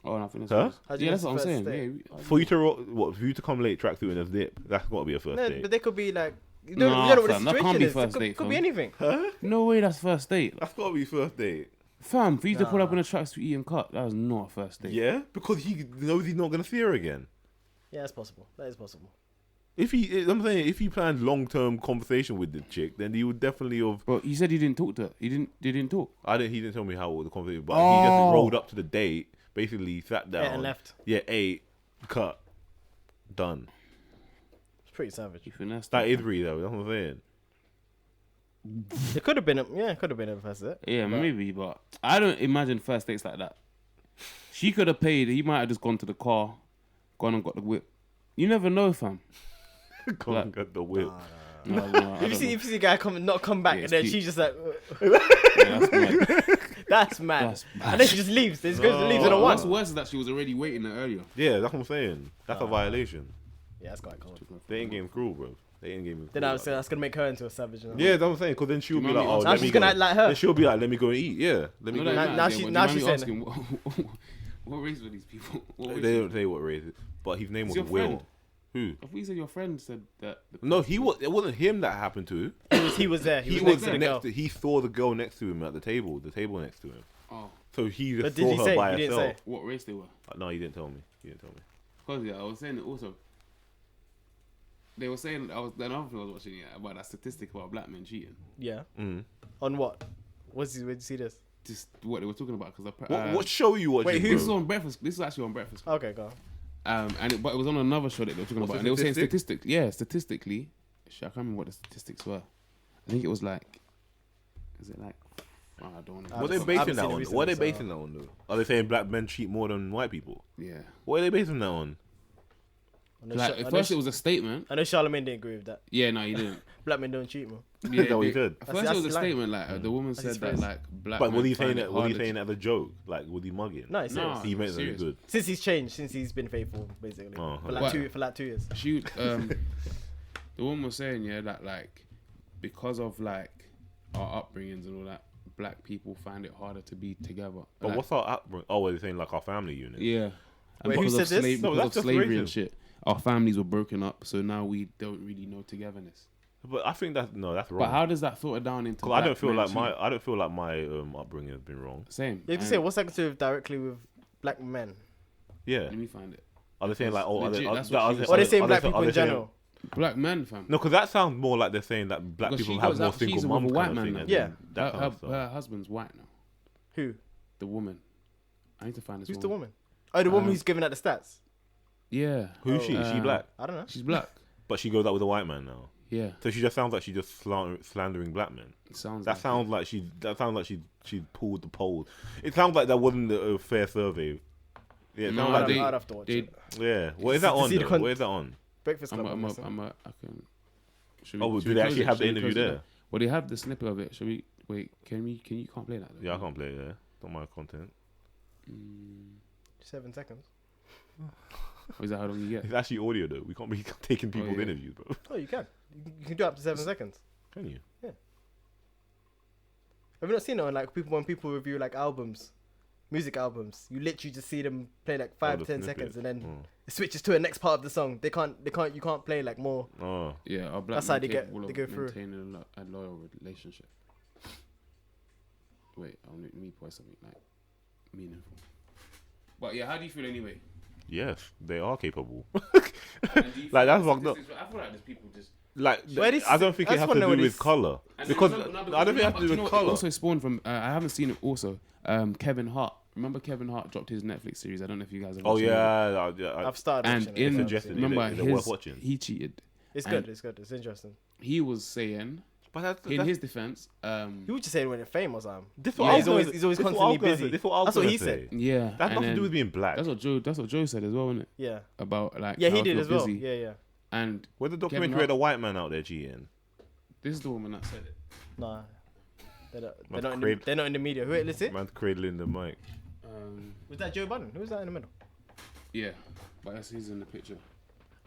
Oh, nothing. Huh? Yeah, that's what I'm saying. Yeah, for you to come late tracksuit in a dip, that's got to be a first date. But they could be like, you don't know what the situation that can't be is. First date, could be anything. Huh? No way, that's first date. That's got to be first date. Fam, for you to pull up in a tracksuit eating cut, that was not a first date. Yeah, because he knows he's not gonna see her again. Yeah, that's possible. That is possible. If he planned long-term conversation with the chick, then he would definitely have. But he said he didn't talk to her. He didn't talk. He didn't tell me how the conversation. But he just rolled up to the date, basically sat down, and left. Yeah, ate, cut, done. It's pretty savage. That is really though. That's what I'm saying. It could have been a first date. Yeah, maybe, but I don't imagine first dates like that. She could have paid. He might have just gone to the car, gone and got the whip. You never know, fam. Gone and got the whip. No, if you see a guy not come back, and then she's just like, that's mad. And then she just leaves. She leaves in a one. What's worse is that she was already waiting there earlier. Yeah, that's what I'm saying. That's a violation. Yeah, that's quite cool. They ain't getting cruel, bro. Then that's gonna make her into a savage. Yeah, that's what I'm saying. Because then she'll be like, oh, now she's gonna act like her. Then she'll be like, let me go and eat. Yeah, let me go. Now she's asking, what race were these people? They don't say what race, but his name was Will. Who? I thought you said your friend said that. No, it wasn't him that happened to. He was there. He was next to. He saw the girl next to him at the table next to him. Oh. So he just saw her by herself. What race they were? No, he didn't tell me. Because I was saying it also. They were saying another thing I was watching about that statistic about black men cheating. Yeah. On what? Where'd you see this? Just what they were talking about. Because what show you watching? Wait, this is on Breakfast. This is actually on Breakfast. Okay, go on. But it was on another show that they were talking about, and they were saying statistically. I can't remember what the statistics were. I think it was like, is it like? I don't know. What are they basing that on? What are they basing that on, though? Are they saying black men cheat more than white people? Yeah. What are they basing that on? Like, at first it was a statement. I know Charlamagne didn't agree with that. Yeah, no, he didn't. Black men don't cheat, man. Yeah, that's what he said. At first it was a statement, like the woman said that like black. But was he saying that? Was he saying that as a joke? Like, was he mugging? No, he meant it good. Since he's changed, since he's been faithful, basically for like 2 years. The woman was saying that like because of like our upbringings and all that, black people find it harder to be together. But like, what's our upbringing? Oh, they're saying like our family unit. Yeah. And wait, who said this? No, that's of slavery and shit. Our families were broken up, so now we don't really know togetherness. But I think that's wrong. But how does that filter down into? Because I don't feel like my upbringing has been wrong. Same. You have to say what's that to do directly with black men? Yeah. Let me find it. Are they saying like, oh, or they saying black people in general? black men, fam. No, because that sounds more like they're saying that black people have more single mums. She's white man now. Yeah. Her husband's white now. Who? The woman. I need to find this Who's the woman? Oh, the woman who's giving out the stats. Yeah. Who's she? Is she black? I don't know. She's black. But she goes out with a white man now. Yeah. So she just sounds like she's just slandering black men. It sounds. That sounds like she pulled the poll. It sounds like that wasn't a fair survey. Yeah. No, I'd have to watch it. Yeah. What is that on? Where is that on? Breakfast Club. I can. Do they actually have the interview there? Well, they have the snippet of it. Should we wait? Can you can't play that? Though? Yeah, I can't play it. Yeah. Don't mind content. 7 seconds. Is that how long you get? It's actually audio though. We can't be taking people's interviews, bro. Oh, you can. You can do up to 7 seconds. Can you? Yeah. Have you not seen it on like when people review like albums, music albums? You literally just see them play like 5-10 seconds, and then it switches to the next part of the song. You can't play like more. Oh. Yeah, that's how they go through. Maintaining a loyal relationship. Wait, let me point something like meaningful. But yeah, how do you feel anyway? Yes, they are capable. Like that's fucked up. I feel like there's people just like. I don't think it has to do with color because I don't think it has to do with color. Also spawned from. I haven't seen it. Also, Kevin Hart. Remember Kevin Hart dropped his Netflix series. I don't know if you guys have. Oh yeah, I've started. And remember he cheated. It's good. It's good. It's interesting. He was saying. But in his defense, he was just saying when you're famous, he's always constantly busy. That's what he said. Yeah, that has nothing to do with being black. That's what Joe said as well, isn't it? Yeah. About like he did as well. Yeah. And where the documentary had a white man out there cheating. This is the woman that said it. Nah, they're not in the media. Who is it? Man's cradling the mic. Was that Joe Budden? Who was that in the middle? Yeah, but he's in the picture.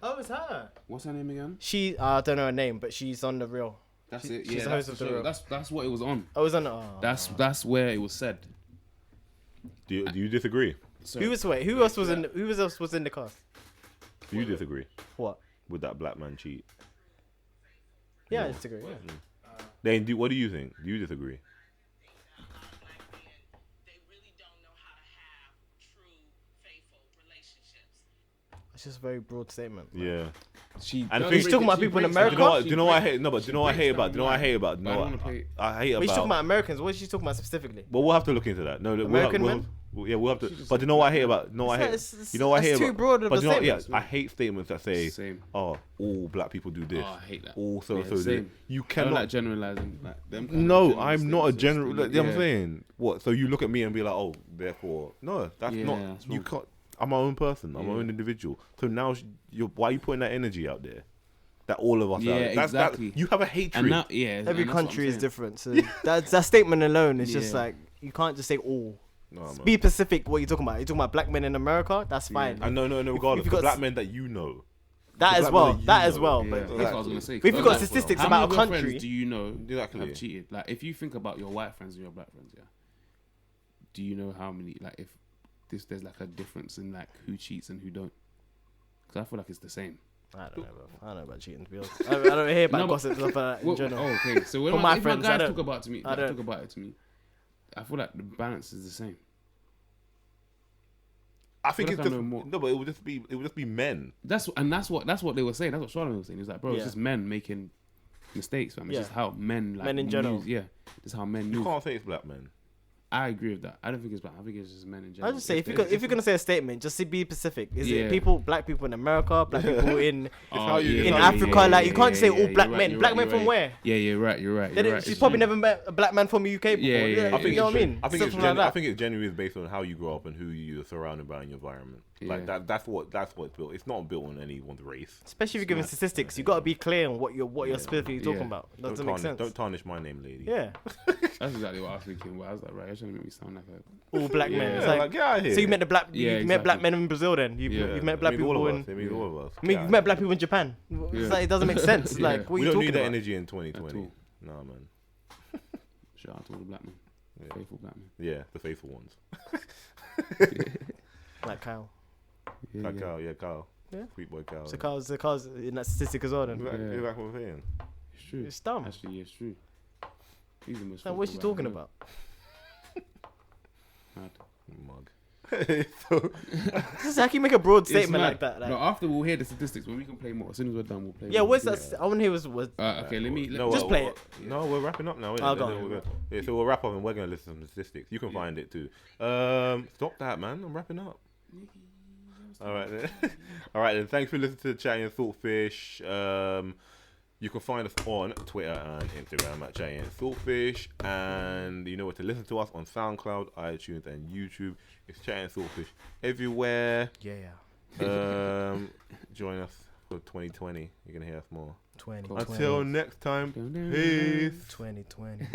Oh, it's her. What's her name again? I don't know her name, but she's on the Real. That's it. Yeah, that's what it was on. Oh, it was on. That's where it was said. Do you disagree? Who else was in the cast? Do you disagree? What? With that black man cheat? Yeah, I disagree. Yeah. Then what do you think? Do you disagree? It's just a very broad statement. Yeah. She's talking about people in America. Do you know what I hate? No, but do you know what I hate about? Do you know what I hate about? No, I hate about. She's talking about Americans. What is she talking about specifically? Well, we'll have to look into that. No, American men. We'll have to. But do you know what I hate about? You know what I hate? You know what I hate about? Too broad of a statement. Yeah, I hate statements that say, "Oh, all black people do this." Oh, I hate that. All so. You I cannot don't like generalizing. Like them no, I'm not a general. You know what I'm saying? What? So you look at me and be like, "Oh, therefore, no, that's not." You can't. I'm my own person. I'm my own individual. So now, why are you putting that energy out there? That all of us. Yeah, exactly. You have a hatred. And every country is different. So that statement alone is just like you can't just say all. No, be specific. What you're talking about? You're talking about black men in America. That's fine. No. Regardless, black men that you know. That as well. But that's what I was gonna say. If you've got statistics about a country, friends do you know have cheated? Like, if you think about your white friends and your black friends, do you know how many? Like, if there's like a difference in like who cheats and who don't? Because I feel like it's the same. I don't know, bro. I don't know about cheating, to be honest. I don't hear about gossip and stuff like that in general. Oh, okay. So when my guys talk about it to me, I feel like the balance is the same. I think it's just no, but it would just be men. That's what they were saying. That's what Charlamagne was saying. It's like, bro, it's just men making mistakes, man. It's just how men in general. It's how men move. You can't say it's black men. I agree with that. I don't think it's black. I think it's just men in general. I just say if you're gonna say a statement, just be specific. Is it black people in America, black people in Africa? Like you can't say all black men. Black men from where? Yeah, you're right. She's probably never met a black man from the UK before. Yeah. I think you know what I mean. I think it's genuinely based on how you grow up and who you're surrounded by in your environment. Like that's what's built. It's not built on anyone's race. Especially if you're giving statistics, you got to be clear on what you're specifically talking about. Doesn't make sense. Don't tarnish my name, lady. Yeah. That's exactly what I was thinking. I was like, right, it's trying to make me sound like all black men. It's like, get out of here. So you met met black men in Brazil then? You've met black people all of us. You've met black people in Japan. It's like, it doesn't make sense. Like, what are you talking about? We don't need that energy in 2020. No, man. Shout out to all the black men. Faithful black men. Yeah, the faithful ones. Like Kyle. Kyle. Yeah. Sweet boy Kyle. So Kyle's in that statistic as well then. Exactly what I'm saying. It's true. It's dumb. Actually, it's true. What's she talking about? Mug. So, how can you make a broad statement like that? No, after we'll hear the statistics, when we can play more. As soon as we're done, we'll play. Yeah, more. what's that? I want to hear was. Okay, let me just play it. No, we're wrapping up now. Yeah, so we'll wrap up and we're gonna listen to some statistics. You can find it too. Stop that, man. I'm wrapping up. All right then. Thanks for listening to Chatting Thoughtfish. You can find us on Twitter and Instagram at Chatting Thoughtfish, and you know what to listen to us on SoundCloud, iTunes, and YouTube. It's Chatting Thoughtfish everywhere. Yeah. Join us for 2020. You're gonna hear us more. 2020. Until next time. Peace. 2020.